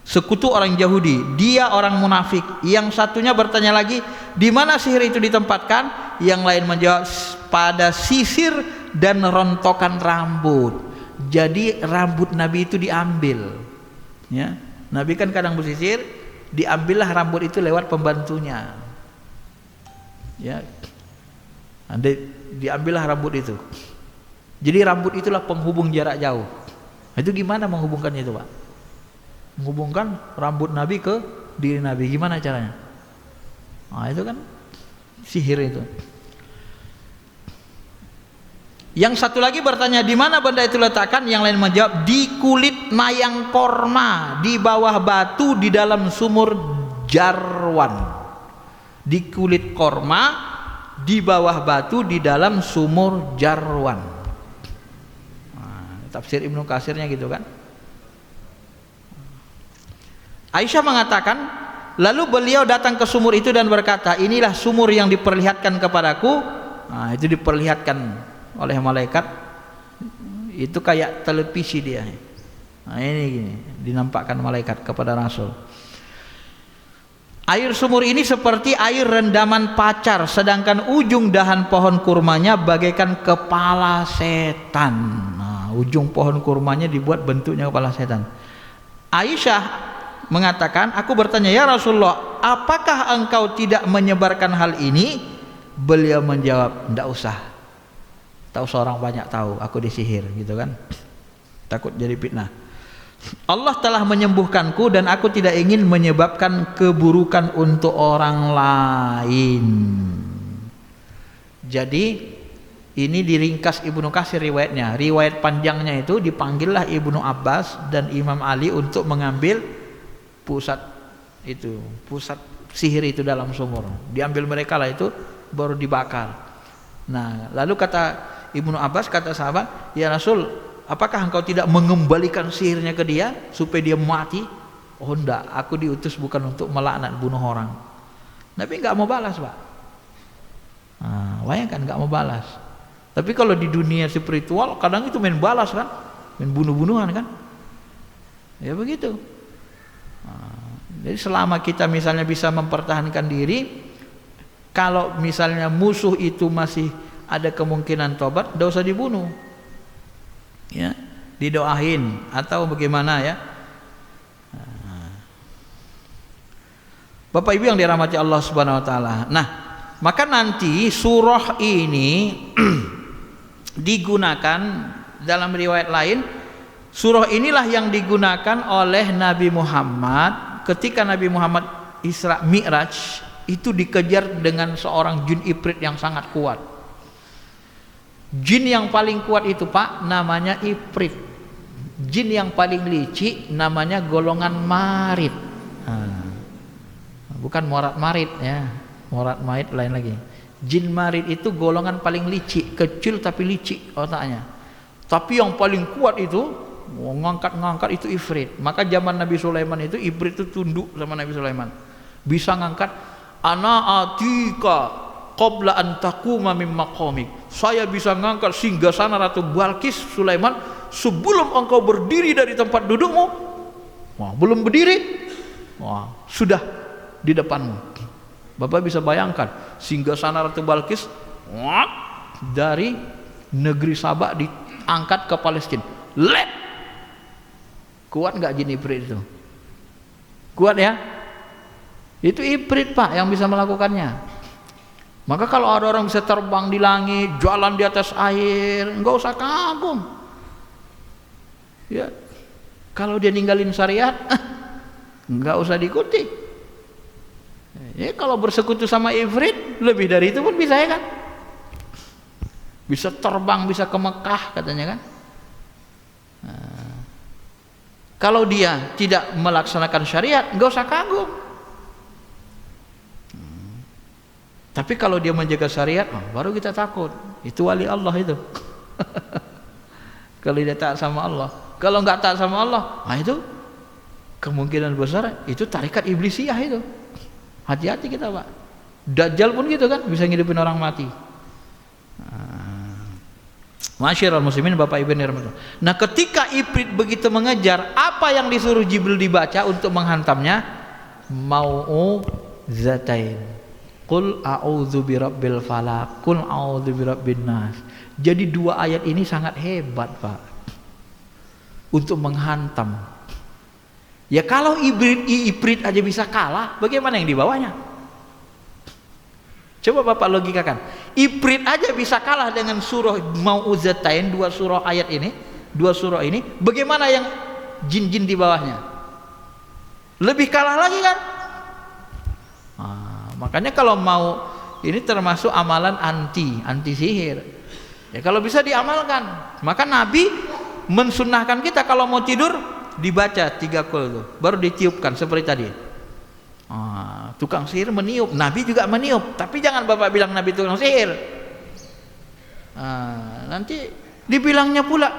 Sekutu orang Yahudi, dia orang munafik. Yang satunya bertanya lagi, di mana sihir itu ditempatkan? Yang lain menjawab, pada sisir dan rontokan rambut. Jadi rambut Nabi itu diambil. Ya, Nabi kan kadang bersisir, diambillah rambut itu lewat pembantunya. Ya, diambillah rambut itu. Jadi rambut itulah penghubung jarak jauh. Itu gimana menghubungkannya itu, Pak? Menghubungkan rambut Nabi ke diri Nabi, gimana caranya? Nah itu kan sihir itu. Yang satu lagi bertanya, di mana benda itu letakkan? Yang lain menjawab, di kulit mayang korma, di bawah batu, di dalam sumur Jarwan. Di kulit korma, di bawah batu, di dalam sumur Jarwan. Nah, tafsir Ibnu Katsirnya gitu kan. Aisyah mengatakan, lalu beliau datang ke sumur itu dan berkata, inilah sumur yang diperlihatkan kepadaku. Nah, itu diperlihatkan oleh malaikat. Itu kayak televisi dia. Nah, ini gini, dinampakkan malaikat kepada Rasul. Air sumur ini seperti air rendaman pacar, sedangkan ujung dahan pohon kurmanya bagaikan kepala setan. Nah, ujung pohon kurmanya dibuat bentuknya kepala setan. Aisyah mengatakan, aku bertanya, ya Rasulullah, apakah engkau tidak menyebarkan hal ini? Beliau menjawab, tidak usah. Tahu seorang banyak tahu, aku disihir, gitu kan? Takut jadi fitnah. Allah telah menyembuhkanku dan aku tidak ingin menyebabkan keburukan untuk orang lain. Jadi ini diringkas Ibnu Katsir riwayatnya. Riwayat panjangnya itu dipanggillah Ibnu Abbas dan Imam Ali untuk mengambil pusat itu, pusat sihir itu dalam sumur. Diambil mereka lah itu, baru dibakar. Nah, lalu kata Ibnu Abbas, kata sahabat, ya Rasul, apakah engkau tidak mengembalikan sihirnya ke dia supaya dia mati? Oh enggak, aku diutus bukan untuk melaknat, bunuh orang. Nabi enggak mau balas, Pak. Nah, bayangkan enggak mau balas. Tapi kalau di dunia spiritual kadang itu main balas kan, main bunuh-bunuhan kan. Ya begitu. Nah, jadi selama kita misalnya bisa mempertahankan diri, kalau misalnya musuh itu masih ada kemungkinan tobat, tidak usah dibunuh. Ya, didoain atau bagaimana ya. Bapak Ibu yang dirahmati Allah Subhanahu wa taala. Nah, maka nanti surah ini digunakan dalam riwayat lain, surah inilah yang digunakan oleh Nabi Muhammad ketika Nabi Muhammad Isra Mi'raj itu dikejar dengan seorang jin ifrit yang sangat kuat. Jin yang paling kuat itu, Pak, namanya ifrit. Jin yang paling licik namanya golongan marid. Bukan morat marid ya, morat marid lain lagi. Jin marid itu golongan paling licik, kecil tapi licik otaknya. Tapi yang paling kuat itu ngangkat itu ifrit. Maka zaman Nabi Sulaiman itu ifrit itu tunduk sama Nabi Sulaiman. Bisa ngangkat ana atika qabla an taquma min maqamik. Saya bisa ngangkat singgasana Ratu Balkis Sulaiman sebelum engkau berdiri dari tempat dudukmu. Wah, belum berdiri. Wah, sudah di depanmu. Bapak bisa bayangkan singgasana Ratu Balkis dari negeri Sabah diangkat ke Palestina. Kuat nggak jin ifrit itu? Kuat ya? Itu ifrit, Pak, yang bisa melakukannya. Maka kalau ada orang bisa terbang di langit, jalan di atas air, nggak usah kagum. Ya, kalau dia ninggalin syariat, nggak usah diikuti. Ya, kalau bersekutu sama ifrit, lebih dari itu pun bisa ya kan? Bisa terbang, bisa ke Mekah katanya kan? Nah, kalau dia tidak melaksanakan syariat, nggak usah kagum. Tapi kalau dia menjaga syariat, baru kita takut. Itu wali Allah itu. Kalau dia taat sama Allah. Kalau nggak taat sama Allah, nah itu kemungkinan besar itu tarikat iblisiyah itu. Hati-hati kita, Pak. Dajjal pun gitu kan, bisa ngidupin orang mati. Masyiral muslimin, Bapak Ibu dirahmati. Nah, ketika ifrit begitu mengejar, apa yang disuruh Jibril dibaca untuk menghantamnya? Mau'uzatain. Qul a'udzu birabbil falaq, qul a'udzu birabbin nas. Jadi dua ayat ini sangat hebat, Pak, untuk menghantam. Ya kalau ifrit aja bisa kalah, bagaimana yang di bawahnya? Coba Bapak logikakan. Ifrit aja bisa kalah dengan surah Mau'uzatain, dua surah ayat ini, dua surah ini, bagaimana yang jin-jin di bawahnya? Lebih kalah lagi kan? Makanya kalau mau, ini termasuk amalan anti sihir. Ya kalau bisa diamalkan. Maka Nabi mensunnahkan kita kalau mau tidur dibaca 3 qul itu, baru ditiupkan seperti tadi. Tukang sihir meniup, Nabi juga meniup, tapi jangan Bapak bilang Nabi tukang sihir. Nanti dibilangnya pula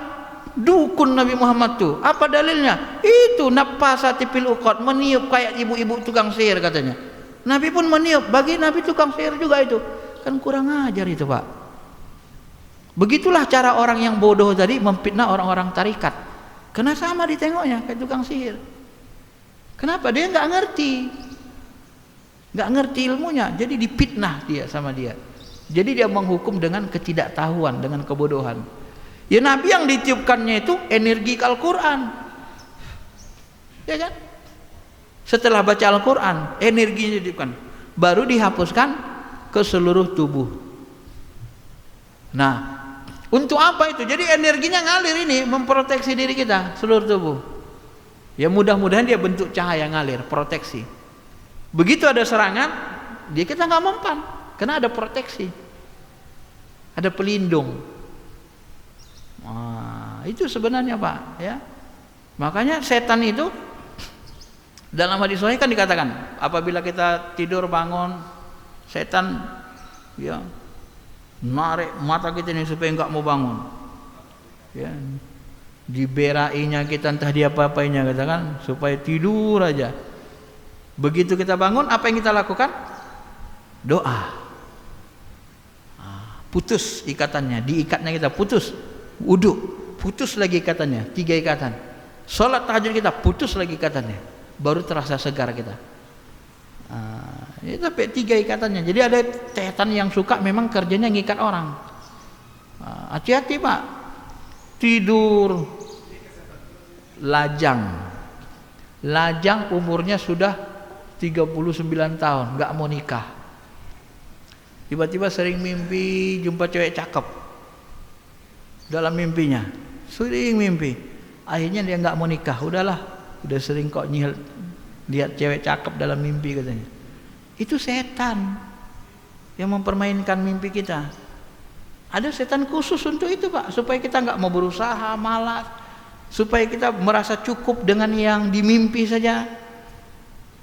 dukun Nabi Muhammad tuh. Apa dalilnya? Itu nafasati fil uqad, meniup kayak ibu-ibu tukang sihir katanya. Nabi pun meniup, bagi Nabi tukang sihir juga itu. Kan kurang ajar itu, Pak. Begitulah cara orang yang bodoh tadi memfitnah orang-orang tarikat. Karena sama ditengoknya kayak tukang sihir. Kenapa? Dia nggak ngerti ilmunya, jadi dipitnah dia sama dia. Jadi dia menghukum dengan ketidaktahuan, dengan kebodohan. Ya Nabi yang ditiupkannya itu energi Al-Quran, ya kan? Setelah baca Al-Quran, energinya ditiupkan, baru dihapuskan ke seluruh tubuh. Nah, untuk apa itu? Jadi energinya ngalir ini, memproteksi diri kita, seluruh tubuh. Ya mudah-mudahan dia bentuk cahaya ngalir, proteksi. Begitu ada serangan, dia kita nggak mempan, karena ada proteksi, ada pelindung. Itu sebenarnya, Pak. Ya, makanya setan itu Dalam hadis sahih kan dikatakan, apabila kita tidur bangun, setan ya narik mata kita ini supaya enggak mau bangun. Ya. Diberainya kita, entah dia apa-apainya, katakan supaya tidur aja. Begitu kita bangun, apa yang kita lakukan? Doa. Putus ikatannya, diikatnya kita putus. Wudu, putus lagi ikatannya, 3 ikatan. Salat tahajud kita putus lagi ikatannya, baru terasa segar kita. Itu sampai 3 ikatannya. Jadi ada setan yang suka memang kerjanya ngikat orang. Hati-hati Pak. Tidur lajang. Lajang umurnya sudah 39 tahun, nggak mau nikah. Tiba-tiba sering mimpi jumpa cewek cakep dalam mimpinya, sering mimpi. Akhirnya dia nggak mau nikah. Udahlah, udah sering kok lihat cewek cakep dalam mimpi katanya. Itu setan yang mempermainkan mimpi kita. Ada setan khusus untuk itu Pak, supaya kita nggak mau berusaha, malas, supaya kita merasa cukup dengan yang di mimpi saja.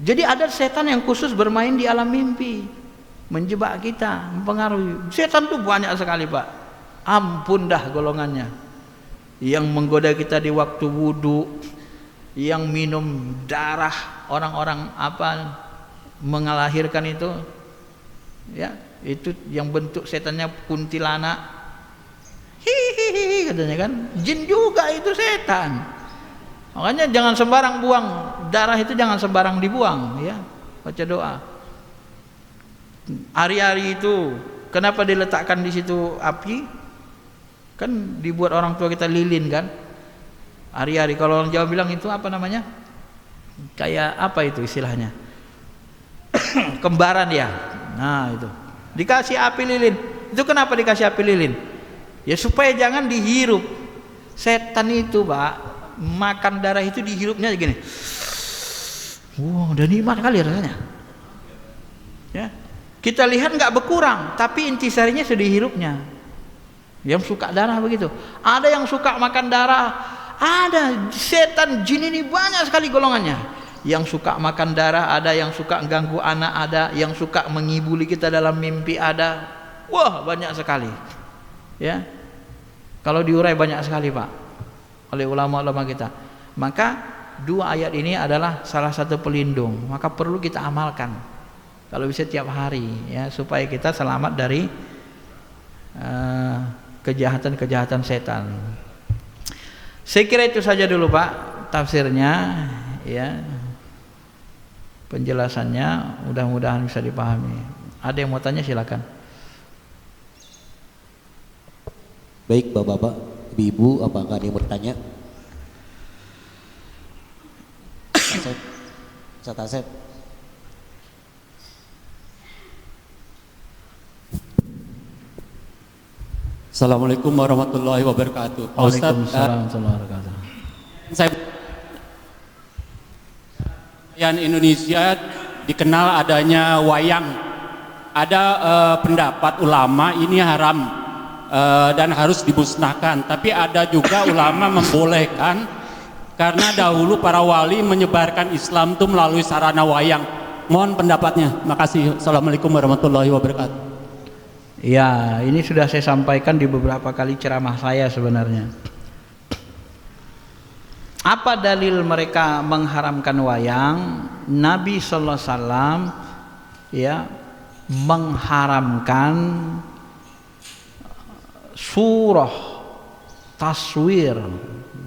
Jadi ada setan yang khusus bermain di alam mimpi, menjebak kita, mempengaruhi. Setan tuh banyak sekali Pak, ampun dah golongannya. Yang menggoda kita di waktu wudu, yang minum darah orang-orang apa mengalahirkan itu, ya itu yang bentuk setannya kuntilanak, hihihi katanya kan, jin juga itu setan. Makanya jangan sembarang buang darah itu, jangan sembarang dibuang ya, baca doa. Hari-hari itu kenapa diletakkan di situ api? Kan dibuat orang tua kita lilin kan. Hari-hari, kalau orang Jawa bilang itu apa namanya? Kayak apa itu istilahnya? Kembaran ya. Nah, itu. Dikasih api lilin. Itu kenapa dikasih api lilin? Ya supaya jangan dihirup. Setan itu, Pak, makan darah itu dihirupnya gini. Wow, udah nikmat kali rasanya. Ya. Kita lihat nggak berkurang, tapi intisarinya sudah dihirupnya. Yang suka darah begitu. Ada yang suka makan darah. Ada setan jin ini banyak sekali golongannya. Yang suka makan darah ada, yang suka ganggu anak ada, yang suka mengibuli kita dalam mimpi ada. Wah, banyak sekali. Ya. Kalau diurai banyak sekali, Pak, oleh ulama-ulama kita. Maka 2 ayat ini adalah salah satu pelindung. Maka perlu kita amalkan. Kalau bisa tiap hari ya, supaya kita selamat dari kejahatan-kejahatan setan. Saya kira itu saja dulu Pak tafsirnya ya. Penjelasannya mudah-mudahan bisa dipahami. Ada yang mau tanya silakan. Baik Bapak-bapak, Ibu-ibu, apakah ada yang bertanya? Ustaz Asep. Assalamualaikum warahmatullahi wabarakatuh. Waalaikumsalam warahmatullahi wabarakatuh. Saya Indonesia dikenal adanya wayang. Ada pendapat ulama ini haram dan harus dimusnahkan. Tapi ada juga ulama membolehkan karena dahulu para wali menyebarkan Islam itu melalui sarana wayang. Mohon pendapatnya. Makasih. Assalamualaikum warahmatullahi wabarakatuh. Ya, ini sudah saya sampaikan di beberapa kali ceramah saya sebenarnya. Apa dalil mereka mengharamkan wayang? Nabi sallallahu alaihi wasallam ya mengharamkan surah taswir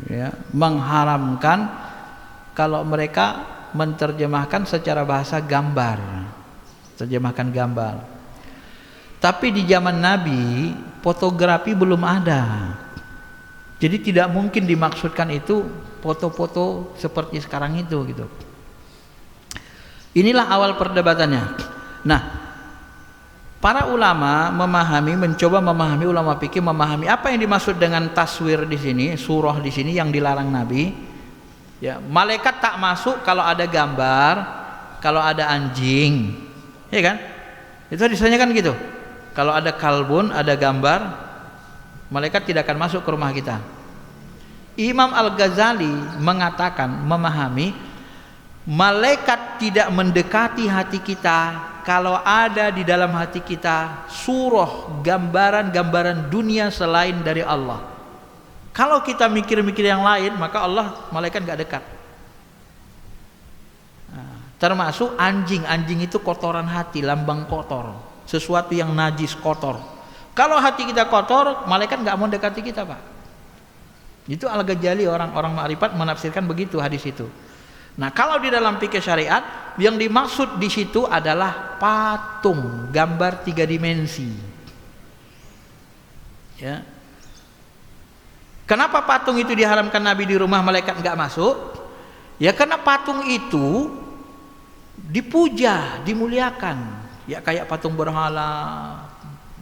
ya, mengharamkan kalau mereka menerjemahkan secara bahasa gambar, terjemahkan gambar. Tapi di zaman Nabi fotografi belum ada, jadi tidak mungkin dimaksudkan itu foto-foto seperti sekarang itu gitu. Inilah awal perdebatannya. Nah, para ulama mencoba memahami, ulama fikih memahami apa yang dimaksud dengan taswir di sini, surah di sini yang dilarang Nabi. Ya, malaikat tak masuk kalau ada gambar, kalau ada anjing, ya kan? Itu hadisnya kan gitu. Kalau ada kalbun, ada gambar, malaikat tidak akan masuk ke rumah kita. Imam Al-Ghazali mengatakan, memahami malaikat tidak mendekati hati kita kalau ada di dalam hati kita surah, gambaran-gambaran dunia selain dari Allah. Kalau kita mikir-mikir yang lain, maka malaikat gak dekat. Termasuk anjing itu kotoran hati, lambang kotor, sesuatu yang najis, kotor. Kalau hati kita kotor, malaikat gak mau dekati kita, Pak. Itu Al-Ghazali, orang ma'rifat menafsirkan begitu hadis itu. Nah, kalau di dalam fikih syariat yang dimaksud di situ adalah patung, gambar 3 dimensi. Ya. Kenapa patung itu diharamkan Nabi di rumah, malaikat nggak masuk? Ya karena patung itu dipuja, dimuliakan. Ya kayak patung berhala,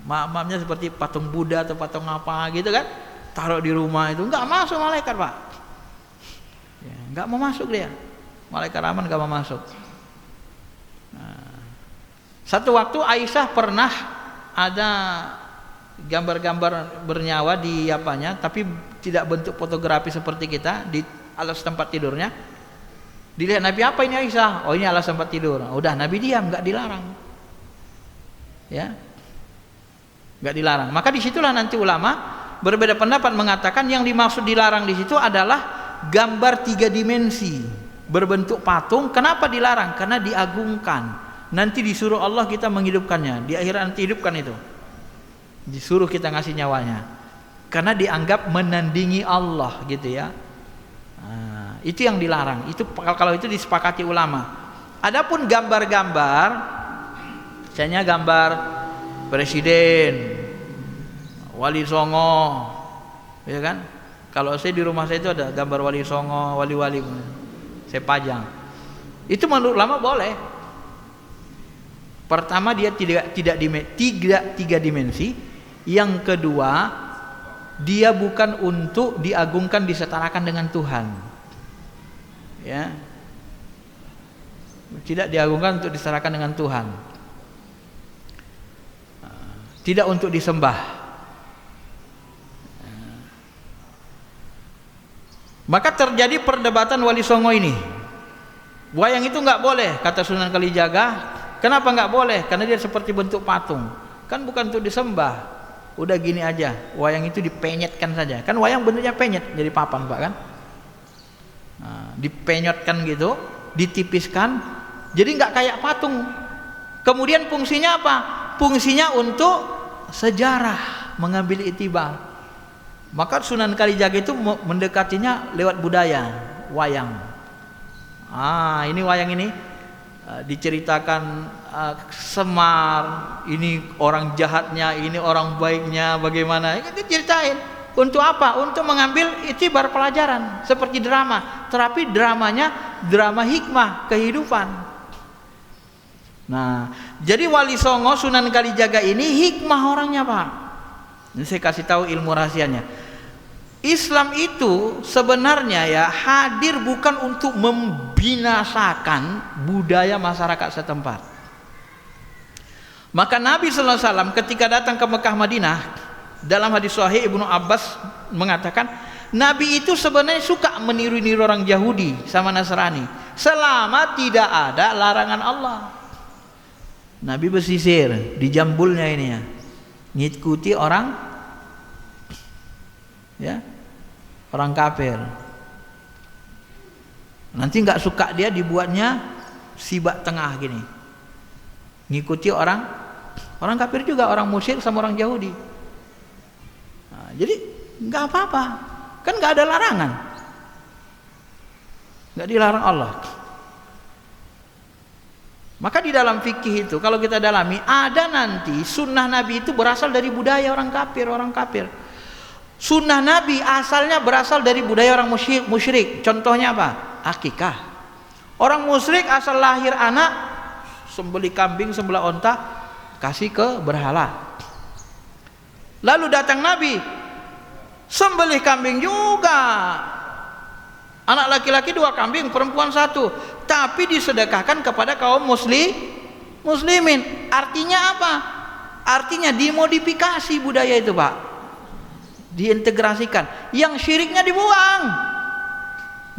maafnya seperti patung Buddha atau patung apa gitu kan, taruh di rumah itu nggak masuk malaikat, Pak. Ya, nggak mau masuk dia. Malaikat Rahman gak mau masuk. Satu waktu Aisyah pernah ada gambar-gambar bernyawa di apanya, tapi tidak bentuk fotografi seperti kita, di alas tempat tidurnya. Dilihat Nabi, apa ini Aisyah? Oh ini alas tempat tidur. Udah Nabi diam, gak dilarang. Ya, gak dilarang. Maka disitulah nanti ulama berbeda pendapat mengatakan yang dimaksud dilarang di situ adalah gambar 3 dimensi. Berbentuk patung. Kenapa dilarang? Karena diagungkan. Nanti disuruh Allah kita menghidupkannya. Di akhirat nanti hidupkan itu. Disuruh kita ngasih nyawanya. Karena dianggap menandingi Allah gitu ya. Nah, itu yang dilarang. Itu kalau itu disepakati ulama. Adapun gambar-gambar, misalnya gambar presiden, wali songo, ya kan? Kalau saya di rumah saya itu ada gambar wali songo, wali-wali. Saya pajang. Itu menurut ulama boleh. Pertama dia tidak 3 dimensi. Yang kedua dia bukan untuk diagungkan, disetarakan dengan Tuhan. Ya. Tidak diagungkan untuk disetarakan dengan Tuhan. Tidak untuk disembah. Maka terjadi perdebatan wali songo ini. Wayang itu nggak boleh, kata Sunan Kalijaga. Kenapa nggak boleh? Karena dia seperti bentuk patung. Kan bukan untuk disembah. Udah gini aja, wayang itu dipenyetkan saja. Kan wayang bentuknya penyet, jadi papan, Pak kan? Nah, dipenyetkan gitu, ditipiskan, jadi nggak kayak patung. Kemudian fungsinya apa? Fungsinya untuk sejarah, mengambil itibar. Maka Sunan Kalijaga itu mendekatinya lewat budaya wayang. Ini wayang ini diceritakan Semar, ini orang jahatnya, ini orang baiknya, bagaimana? Itu diceritain. Untuk apa? Untuk mengambil itibar pelajaran, seperti drama. Tetapi dramanya drama hikmah kehidupan. Nah, jadi Wali Songo Sunan Kalijaga ini hikmah orangnya, Pak. Ini saya kasih tahu ilmu rahasianya. Islam itu sebenarnya ya hadir bukan untuk membinasakan budaya masyarakat setempat. Maka Nabi sallallahu alaihi wasallam ketika datang ke Mekah Madinah, dalam hadis sahih Ibnu Abbas mengatakan, Nabi itu sebenarnya suka meniru-niru orang Yahudi sama Nasrani selama tidak ada larangan Allah. Nabi bersisir di jambulnya ini ya, ngikuti orang ya, orang kafir. Nanti nggak suka dia dibuatnya sibak tengah gini, ngikuti orang kafir juga, orang musyrik sama orang Yahudi. Nah, jadi nggak apa-apa, kan nggak ada larangan, nggak dilarang Allah. Maka di dalam fikih itu kalau kita dalami, ada nanti sunnah Nabi itu berasal dari budaya orang kafir. Sunnah Nabi asalnya berasal dari budaya orang musyrik. Contohnya apa? Akikah. Orang musyrik asal lahir anak, sembelih kambing, sembelih onta, kasih ke berhala. Lalu datang Nabi, sembelih kambing juga. Anak laki-laki 2 kambing, perempuan 1. Tapi disedekahkan kepada kaum muslimin. Artinya apa? Artinya dimodifikasi budaya itu, Pak. Diintegrasikan. Yang syiriknya dibuang,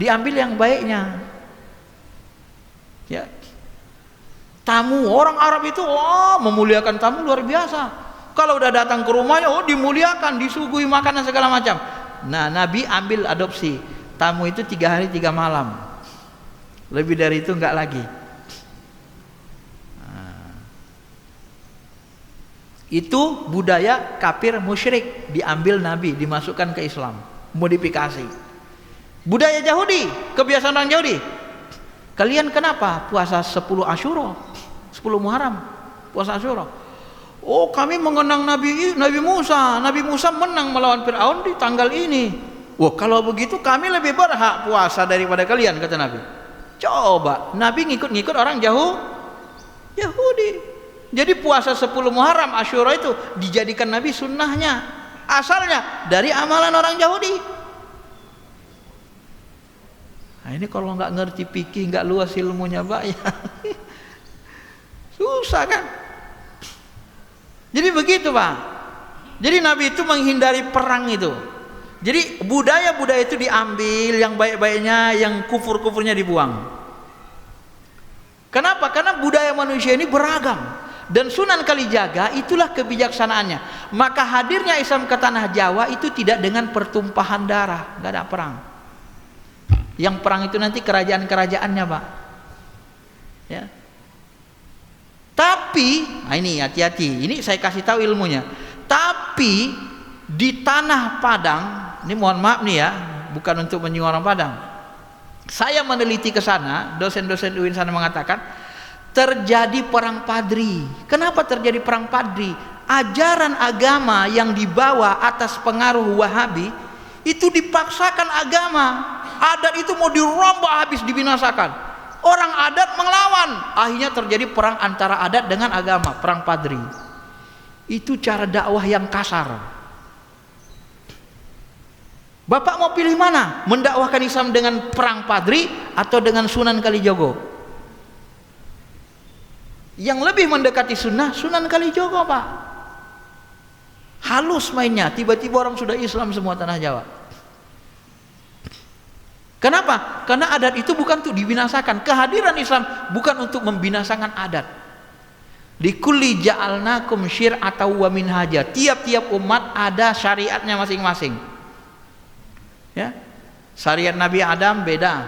diambil yang baiknya. Ya. Tamu orang Arab itu memuliakan tamu luar biasa. Kalau udah datang ke rumahnya dimuliakan, disuguhi makanan segala macam. Nah, Nabi ambil adopsi. Tamu itu 3 hari 3 malam. Lebih dari itu enggak lagi. Itu budaya kafir musyrik, diambil Nabi, dimasukkan ke Islam, modifikasi. Budaya Yahudi, kebiasaan orang Yahudi. Kalian kenapa puasa 10 Asyura, 10 Muharram, puasa Asyura? Oh, kami mengenang Nabi Musa. Nabi Musa menang melawan Fir'aun di tanggal ini. Wah, kalau begitu kami lebih berhak puasa daripada kalian, kata Nabi. Coba, Nabi ngikut-ngikut orang Yahudi. Jadi puasa 10 Muharram Asyura itu dijadikan Nabi sunnahnya, asalnya dari amalan orang Yahudi. Nah, ini kalau nggak ngerti fikih, nggak luas ilmunya, Pak, ya susah kan. Jadi begitu, Pak. Jadi Nabi itu menghindari perang itu. Jadi budaya-budaya itu diambil, yang baik-baiknya, yang kufur-kufurnya dibuang. Kenapa? Karena budaya manusia ini beragam. Dan Sunan Kalijaga itulah kebijaksanaannya. Maka hadirnya Islam ke tanah Jawa itu tidak dengan pertumpahan darah, nggak ada perang. Yang perang itu nanti kerajaan-kerajaannya, Pak. Ya. Tapi, nah ini hati-hati. Ini saya kasih tahu ilmunya. Tapi di tanah Padang, ini mohon maaf nih ya, bukan untuk menyinggung orang Padang. Saya meneliti ke sana, dosen-dosen UIN sana mengatakan terjadi perang padri. Kenapa terjadi perang padri? Ajaran agama yang dibawa atas pengaruh Wahabi itu dipaksakan agama. Adat itu mau dirombak habis, dibinasakan. Orang adat melawan. Akhirnya terjadi perang antara adat dengan agama, perang padri. Itu cara dakwah yang kasar. Bapak mau pilih mana? Mendakwahkan Islam dengan perang padri atau dengan Sunan Kalijogo? Yang lebih mendekati sunnah, Sunan Kalijogo, Pak. Halus mainnya, tiba-tiba orang sudah Islam semua tanah Jawa. Kenapa? Karena adat itu bukan untuk dibinasakan. Kehadiran Islam bukan untuk membinasakan adat. Likulli ja'alnakum syir'atan wa minhaja. Tiap-tiap umat ada syariatnya masing-masing. Ya. Syariat Nabi Adam beda.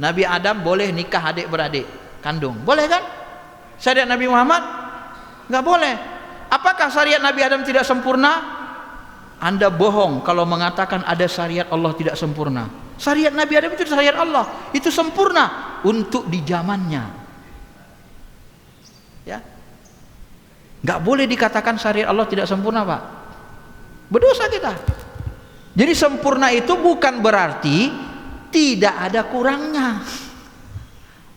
Nabi Adam boleh nikah adik-beradik kandung. Boleh kan? Syariat Nabi Muhammad nggak boleh. Apakah syariat Nabi Adam tidak sempurna? Anda bohong kalau mengatakan ada syariat Allah tidak sempurna. Syariat Nabi Adam itu syariat Allah, itu sempurna untuk di zamannya. Ya, nggak boleh dikatakan syariat Allah tidak sempurna, Pak. Berdosa kita. Jadi sempurna itu bukan berarti tidak ada kurangnya.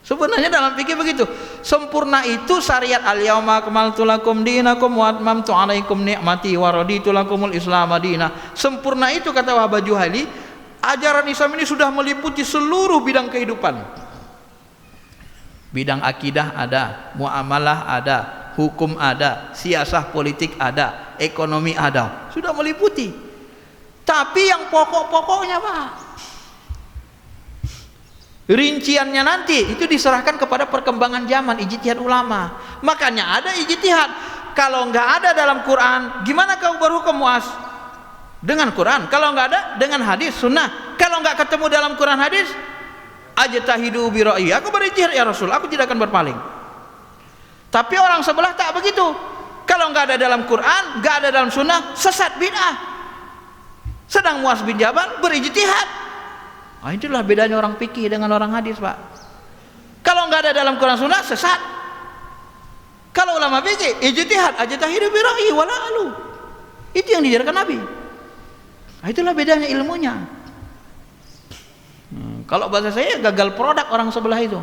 Sebenarnya dalam fikih begitu. Sempurna itu syariat al-yauma akmaltu lakum dinakum wa atmamtu alaikum ni'mati wa raditu lakumul Islam madinah. Sempurna itu, kata Wahbah Juhaili, ajaran Islam ini sudah meliputi seluruh bidang kehidupan. Bidang akidah ada, muamalah ada, hukum ada, siasah politik ada, ekonomi ada. Sudah meliputi. Tapi yang pokok-pokoknya, Pak, rinciannya nanti itu diserahkan kepada perkembangan zaman, ijtihad ulama. Makanya ada ijtihad. Kalau nggak ada dalam Quran, gimana kau berhukum, Muaz? Dengan Quran. Kalau nggak ada, dengan hadis, sunnah. Kalau nggak ketemu dalam Quran hadis, ajtahidu bi ra'yi. Aku berijtihad ya Rasul, aku tidak akan berpaling. Tapi orang sebelah tak begitu. Kalau nggak ada dalam Quran, nggak ada dalam sunnah, sesat, bid'ah. Sedang Muaz bin Jabal berijtihad. Nah, itulah bedanya orang fikih dengan orang hadis, Pak. Kalau nggak ada dalam Quran Sunnah, sesat. Kalau ulama fikih, ijtihad, ajtahidu bi ra'yi wala alu. Itu yang diajarkan Nabi. Nah, itulah bedanya ilmunya. Kalau bahasa saya, gagal produk orang sebelah itu.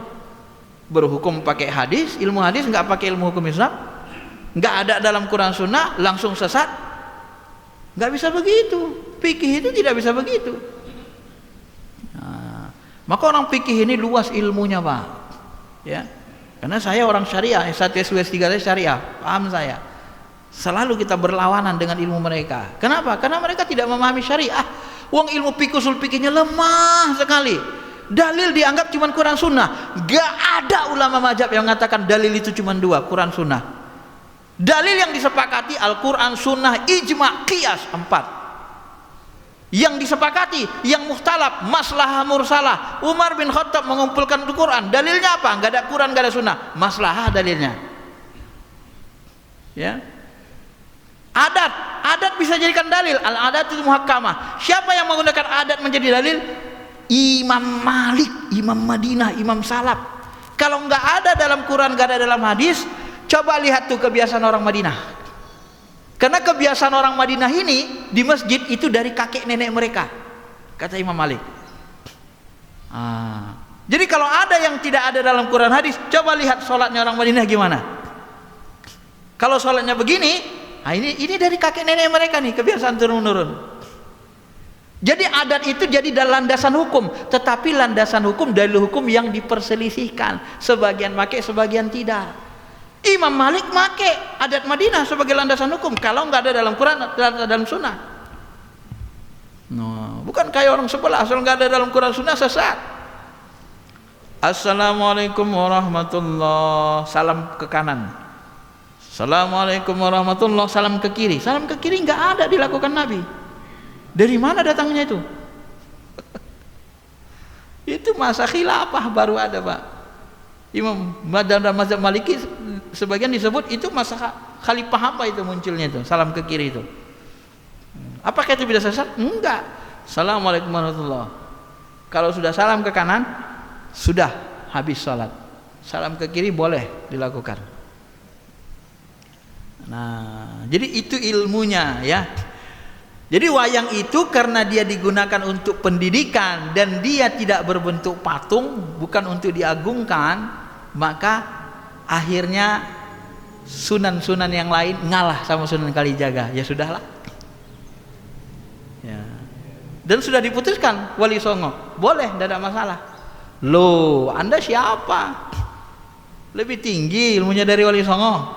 Berhukum pakai hadis, ilmu hadis, nggak pakai ilmu hukum Islam, nggak ada dalam Quran Sunnah, langsung sesat. Nggak bisa begitu. Fikih itu tidak bisa begitu. Maka orang fikih ini luas ilmunya, Pak. Ya. Karena saya orang syariah, S1 S2 S3 saya syariah, paham saya. Selalu kita berlawanan dengan ilmu mereka. Kenapa? Karena mereka tidak memahami syariah. Wong ilmu fikih usul fikihnya lemah sekali. Dalil dianggap cuma Quran Sunnah. Gak ada ulama mazhab yang mengatakan dalil itu cuma dua, Quran Sunnah. Dalil yang disepakati Al-Quran, Sunnah, Ijma, Qiyas, 4. Yang disepakati, yang mukhtalaf, maslahah mursalah. Umar bin Khattab mengumpulkan Al-Quran. Dalilnya apa? Gak ada Quran, gak ada Sunnah. Maslahah dalilnya. Ya. Adat bisa jadikan dalil. Al-adat itu muhakkamah. Siapa yang menggunakan adat menjadi dalil? Imam Malik, Imam Madinah, Imam Salaf. Kalau nggak ada dalam Quran, nggak ada dalam hadis, coba lihat tuh kebiasaan orang Madinah. Karena kebiasaan orang Madinah ini di masjid itu dari kakek nenek mereka, kata Imam Malik. Jadi kalau ada yang tidak ada dalam Quran hadis, coba lihat sholatnya orang Madinah gimana. Kalau sholatnya begini, ini dari kakek nenek mereka nih, kebiasaan turun-menurun. Jadi adat itu jadi landasan hukum, tetapi landasan hukum dalil hukum yang diperselisihkan. Sebagian pakai, sebagian tidak. Imam Malik pakai adat Madinah sebagai landasan hukum. Kalau nggak ada dalam Quran, dalam Sunnah. Bukan kayak orang sebelah, asal nggak ada dalam Quran Sunnah sesat. Assalamualaikum warahmatullahi, salam ke kanan. Assalamualaikum warahmatullahi, salam ke kiri. Salam ke kiri nggak ada dilakukan Nabi. Dari mana datangnya itu? Itu masa khilafah baru ada, Pak. Imam dan mazhab Maliki sebagian disebut itu masa khalifah apa itu munculnya itu, salam ke kiri itu. Apakah itu bisa sesat? Enggak. Assalamualaikum warahmatullahi. Kalau sudah salam ke kanan, sudah habis salat. Salam ke kiri boleh dilakukan. Nah, jadi itu ilmunya ya. Jadi wayang itu karena dia digunakan untuk pendidikan dan dia tidak berbentuk patung, bukan untuk diagungkan, maka akhirnya sunan-sunan yang lain ngalah sama Sunan Kalijaga. Ya sudahlah. Ya. Dan sudah diputuskan Wali Songo, boleh, tidak ada masalah. Loh, Anda siapa? Lebih tinggi ilmunya dari Wali Songo.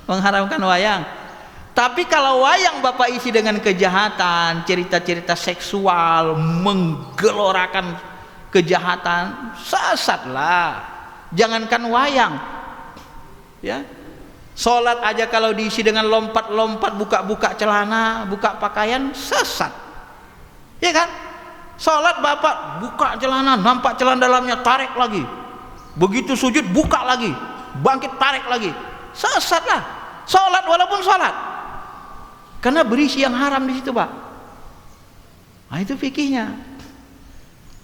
Mengharamkan wayang. Tapi kalau wayang Bapak isi dengan kejahatan, cerita-cerita seksual, menggelorakan kejahatan, sesatlah. Jangankan wayang, ya, sholat aja kalau diisi dengan lompat-lompat, buka-buka celana, buka pakaian, sesat, ya kan? Sholat Bapak buka celana, nampak celana dalamnya, tarik lagi. Begitu sujud buka lagi, bangkit tarik lagi, sesatlah. Sholat walaupun sholat. Karena berisi yang haram di situ, Pak. Nah, itu fikihnya.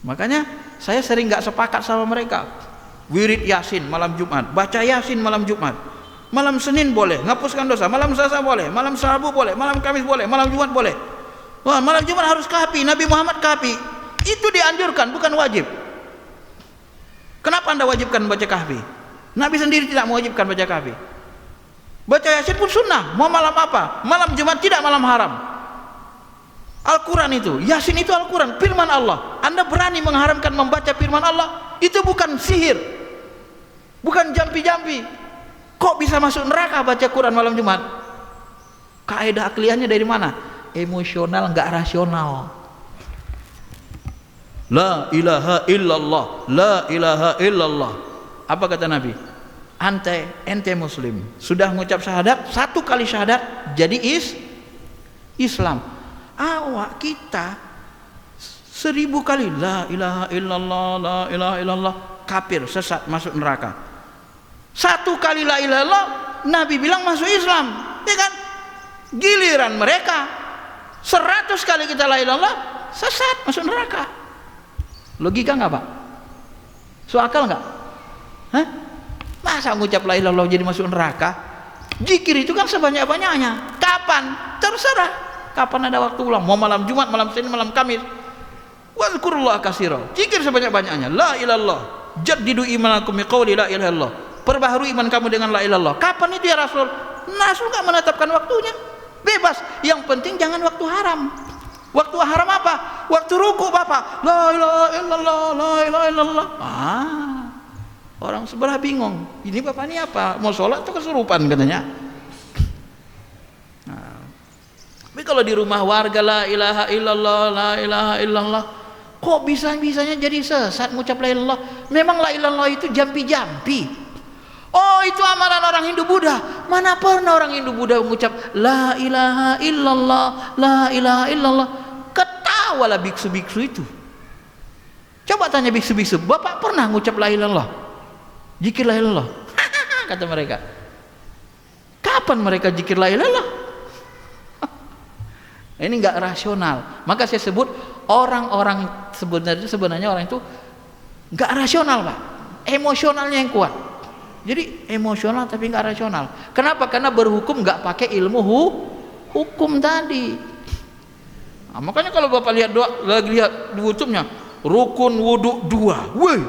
Makanya saya sering nggak sepakat sama mereka. Wirid Yasin malam Jumat, baca Yasin malam Jumat, malam Senin boleh, ngapuskan dosa, malam Selasa boleh, malam Rabu boleh, malam Kamis boleh, malam Jumat boleh. Wah, malam Jumat harus kahfi, Nabi Muhammad kahfi. Itu dianjurkan, bukan wajib. Kenapa Anda wajibkan baca kahfi? Nabi sendiri tidak mewajibkan baca kahfi. Baca Yasin pun sunnah, mau malam apa? Malam Jumat tidak, malam haram. Al-Quran itu, Yasin itu Al-Quran, firman Allah. Anda berani mengharamkan membaca firman Allah? Itu bukan sihir, bukan jampi-jampi. Kok bisa masuk neraka baca Quran malam Jumat? Kaidah akliannya dari mana? Emosional, nggak rasional. La ilaha illallah, la ilaha illallah. Apa kata Nabi? Ente muslim, sudah mengucap syahadat, satu kali syahadat jadi Islam. Awak kita 1000 kali la ilaha illallah, la ilaha illallah, kafir, sesat, masuk neraka. Satu kali la ilaha illallah, Nabi bilang masuk Islam, ya kan? Giliran mereka 100 kali kita la ilaha illallah, sesat, masuk neraka. Logika nggak, Pak? Soal akal nggak? Hah? Masa ngucap la ilaha illallah jadi masuk neraka? Zikir itu kan sebanyak-banyaknya. Kapan? Terserah. Kapan ada waktu ulang? Mau malam Jumat, malam Senin, malam Kamis. Wazkurullah katsira. Zikir sebanyak-banyaknya. La ilaha illallah. Jaddidu imanakum biqauli la ilaha illallah. Perbaharui iman kamu dengan la ilaha illallah. Kapan itu ya Rasul? Rasul enggak menetapkan waktunya. Bebas. Yang penting jangan waktu haram. Waktu haram apa? Waktu ruku, Bapak. La ilaha illallah, la ilaha illallah. Orang sebelah bingung, ini Bapak ini apa? Mau sholat atau kesurupan katanya. Tapi kalau di rumah warga la ilaha illallah, la ilaha illallah, Kok bisa-bisanya jadi sesat mengucap la ilaha illallah? Memang la ilaha illallah itu jampi-jampi. Oh, itu amalan orang Hindu Buddha. Mana pernah orang Hindu Buddha mengucap la ilaha illallah, la ilaha illallah. Ketawalah biksu-biksu itu. Coba tanya biksu-biksu, Bapak pernah mengucap la ilaha illallah? Zikir la ilaha illallah? Kata mereka. Kapan mereka zikir la ilaha illallah? Ini enggak rasional. Maka saya sebut orang-orang sebenarnya orang itu enggak rasional, Pak. Emosionalnya yang kuat. Jadi emosional tapi enggak rasional. Kenapa? Karena berhukum enggak pakai ilmu hukum tadi. Nah, makanya kalau Bapak lihat lagi lihat wudhunya, rukun wudhu 2. Woi.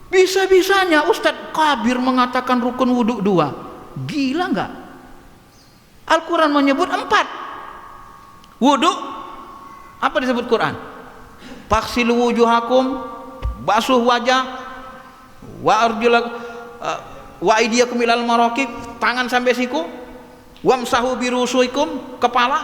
Bisa-bisanya Ustadz Kabir mengatakan rukun wudhu 2. Gila enggak? Al-Quran menyebut 4. Wudhu apa disebut Quran? Faghsilu wujuhakum, basuh wajah, wa arjulakum wa aydiyakum ilal maraqib, tangan sampai siku, wamsahu birusuikum, kepala,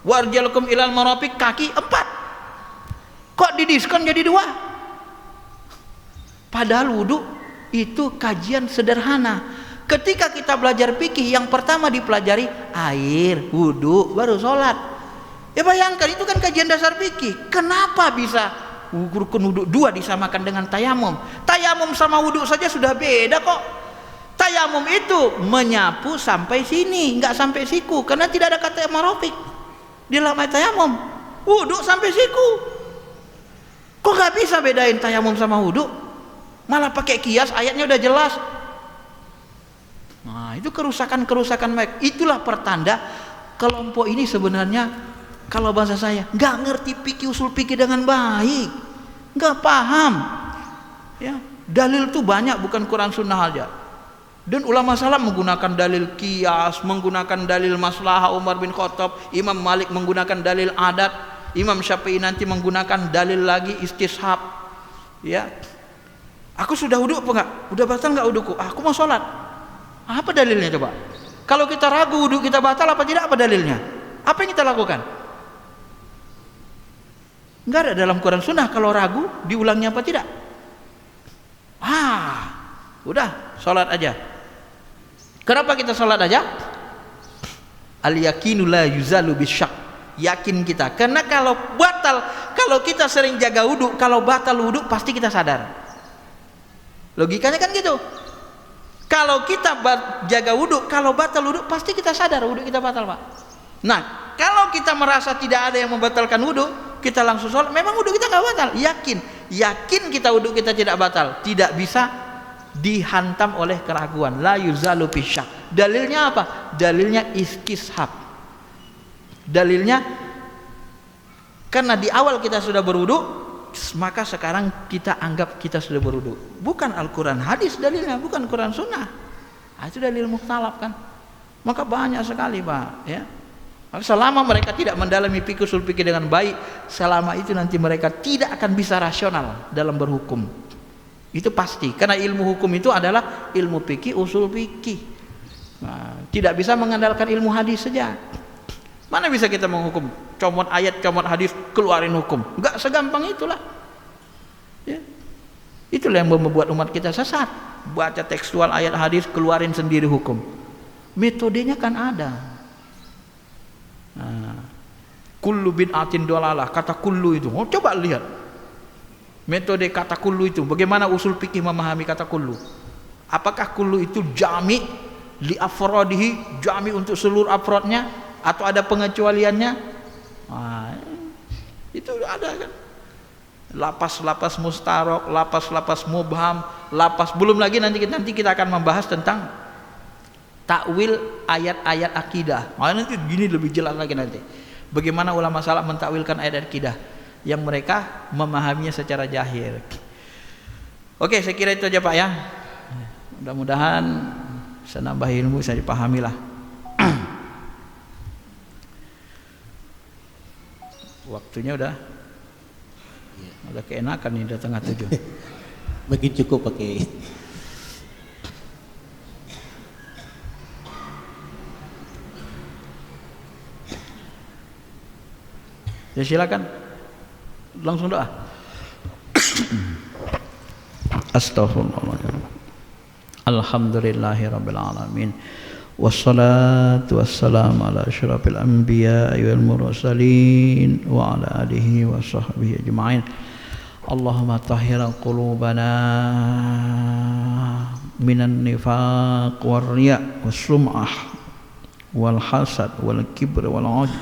wa arjulakum ilal marafiq, kaki. 4. Kok didiskon jadi 2? Padahal wudhu itu kajian sederhana. Ketika kita belajar fikih, yang pertama dipelajari air, wudhu, baru sholat. Ya bayangkan, itu kan kajian dasar fikih. Kenapa bisa rukun wudhu 2 disamakan dengan tayamum? Tayamum sama wudhu saja sudah beda kok. Tayamum itu menyapu sampai sini, nggak sampai siku, karena tidak ada kata marofik di dalam tayamum. Wudhu sampai siku. Kok nggak bisa bedain tayamum sama wudhu? Malah pakai kias, ayatnya udah jelas. Nah, itu kerusakan-kerusakan baik. Itulah pertanda kelompok ini sebenarnya, kalau bahasa saya, nggak ngerti fikih, usul fikih dengan baik, nggak paham. Ya, dalil tuh banyak, bukan Quran Sunnah aja. Dan ulama salam menggunakan dalil kias, menggunakan dalil maslahah Umar bin Khattab, Imam Malik menggunakan dalil adat, Imam Syafi'i nanti menggunakan dalil lagi istishab. Ya, aku sudah wudhu apa enggak? Udah batal enggak wudhuku? Aku mau sholat. Apa dalilnya coba? Kalau kita ragu wudhu kita batal apa tidak, apa dalilnya? Apa yang kita lakukan? Enggak ada dalam Quran Sunnah kalau ragu diulangnya apa tidak. Udah sholat aja. Kenapa kita sholat aja? Al yakinu la yuzalu bisyak. Yakin kita. Karena kalau batal, kalau kita sering jaga wudhu, kalau batal wudhu pasti kita sadar. Logikanya kan gitu. Kalau kita jaga wudhu, kalau batal wudhu pasti kita sadar wudhu kita batal, Pak. Nah, kalau kita merasa tidak ada yang membatalkan wudhu, kita langsung sholat, memang wudhu kita nggak batal. Yakin kita wudhu kita tidak batal, tidak bisa dihantam oleh keraguan. La yuzalu bisyak. Dalilnya apa? Dalilnya istishab. Dalilnya karena di awal kita sudah berwudhu, maka sekarang kita anggap kita sudah berwudhu. Bukan Al-Quran, hadis dalilnya, bukan Quran Sunnah. Itu dalil mukhtalaf kan. Maka banyak sekali, Pak, ya. Selama mereka tidak mendalami fikih usul fikih dengan baik, selama itu nanti mereka tidak akan bisa rasional dalam berhukum. Itu pasti, karena ilmu hukum itu adalah ilmu fikih usul fikih. Nah, tidak bisa mengandalkan ilmu hadis saja. Mana bisa kita menghukum? Comot ayat, comot hadis, keluarin hukum. Enggak segampang itulah. Ya. Itulah yang membuat umat kita sesat. Baca tekstual ayat hadis, keluarin sendiri hukum. Metodenya kan ada. Kullu bid'atin dolalah. Kata kullu itu, coba lihat metode kata kullu itu. Bagaimana usul fikih memahami kata kullu? Apakah kullu itu jami li afrodihi, jami untuk seluruh afrodnya, atau ada pengecualiannya? Itu ada kan. Lapas-lapas mustarok, lapas-lapas mubham, lapas, belum lagi nanti kita akan membahas tentang takwil ayat-ayat akidah. Nanti gini lebih jelas lagi nanti. Bagaimana ulama salaf mentakwilkan ayat akidah yang mereka memahaminya secara jahil. Oke, saya kira itu aja, Pak, ya. Mudah-mudahan bisa nambah ilmu, bisa dipahami lah. Waktunya udah keenakan nih, udah 6:30. Mungkin cukup pakai. Ya silakan. Langsung doa. Astaghfirullah. Alhamdulillahirabbil alamin. Wassalatu wassalamu ala asyrafil anbiya wal mursalin wa ala alihi wa sahbihi ajma'in. Allahumma tahhir qulubana minan nifaq war riya was sum'ah wal hasad wal kibr wal ujb.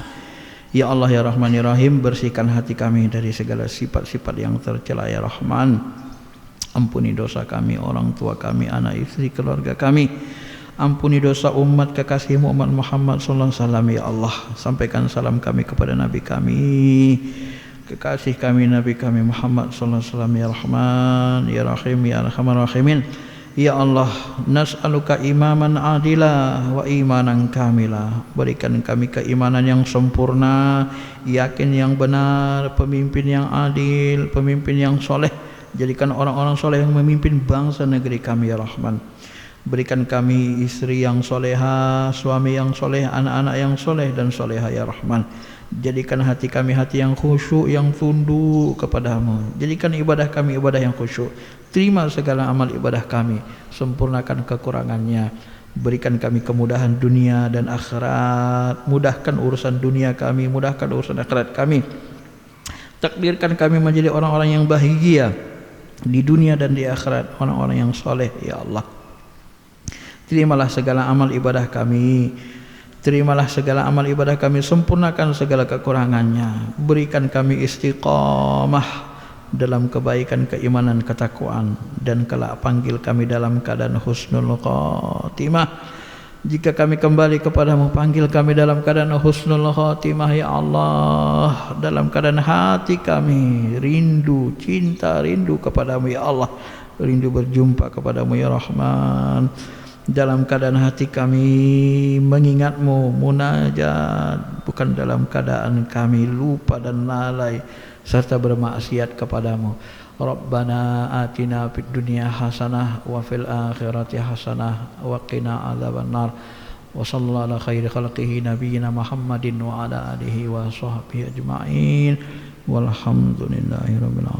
Ya Allah ya Rahman ya Rahim, bersihkan hati kami dari segala sifat-sifat yang tercela ya Rahman. Ampuni dosa kami, orang tua kami, anak istri, keluarga kami. Ampuni dosa umat kekasih Muhammad Muhammad sallallahu alaihi wasallam ya Allah. Sampaikan salam kami kepada nabi kami, kekasih kami, nabi kami Muhammad sallallahu alaihi wasallam ya Rahman ya Rahim ya Arhamar Rahimin. Ya Allah, nas'aluka imaman adila wa imanan kamila. Berikan kami keimanan yang sempurna, yakin yang benar, pemimpin yang adil, pemimpin yang soleh. Jadikan orang-orang soleh yang memimpin bangsa negeri kami ya Rahman. Berikan kami istri yang soleha, suami yang soleh, anak-anak yang soleh dan soleha ya Rahman. Jadikan hati kami hati yang khusyuk, yang tunduk kepadamu. Jadikan ibadah kami ibadah yang khusyuk. Terima segala amal ibadah kami, sempurnakan kekurangannya. Berikan kami kemudahan dunia dan akhirat. Mudahkan urusan dunia kami, mudahkan urusan akhirat kami. Takdirkan kami menjadi orang-orang yang bahagia di dunia dan di akhirat, orang-orang yang soleh ya Allah. Terimalah segala amal ibadah kami. Terimalah segala amal ibadah kami, sempurnakan segala kekurangannya. Berikan kami istiqamah dalam kebaikan, keimanan, ketakwaan, dan kelak panggil kami dalam keadaan husnul khatimah. Jika kami kembali kepadamu, panggil kami dalam keadaan husnul khatimah ya Allah. Dalam keadaan hati kami rindu, cinta, rindu kepadamu ya Allah. Rindu berjumpa kepadamu ya Rahman. Dalam keadaan hati kami mengingatmu, munajat, bukan dalam keadaan kami lupa dan lalai serta bermaksiat kepadamu. Rabbana atina fid dunya hasanah wa fil akhirati hasanah wa qina adzabannar. Wa sallallahu ala khairi khalqihi nabiyyina Muhammadin wa ala alihi wa sahbihi ajma'in. Walhamdulillahi rabbil alamin.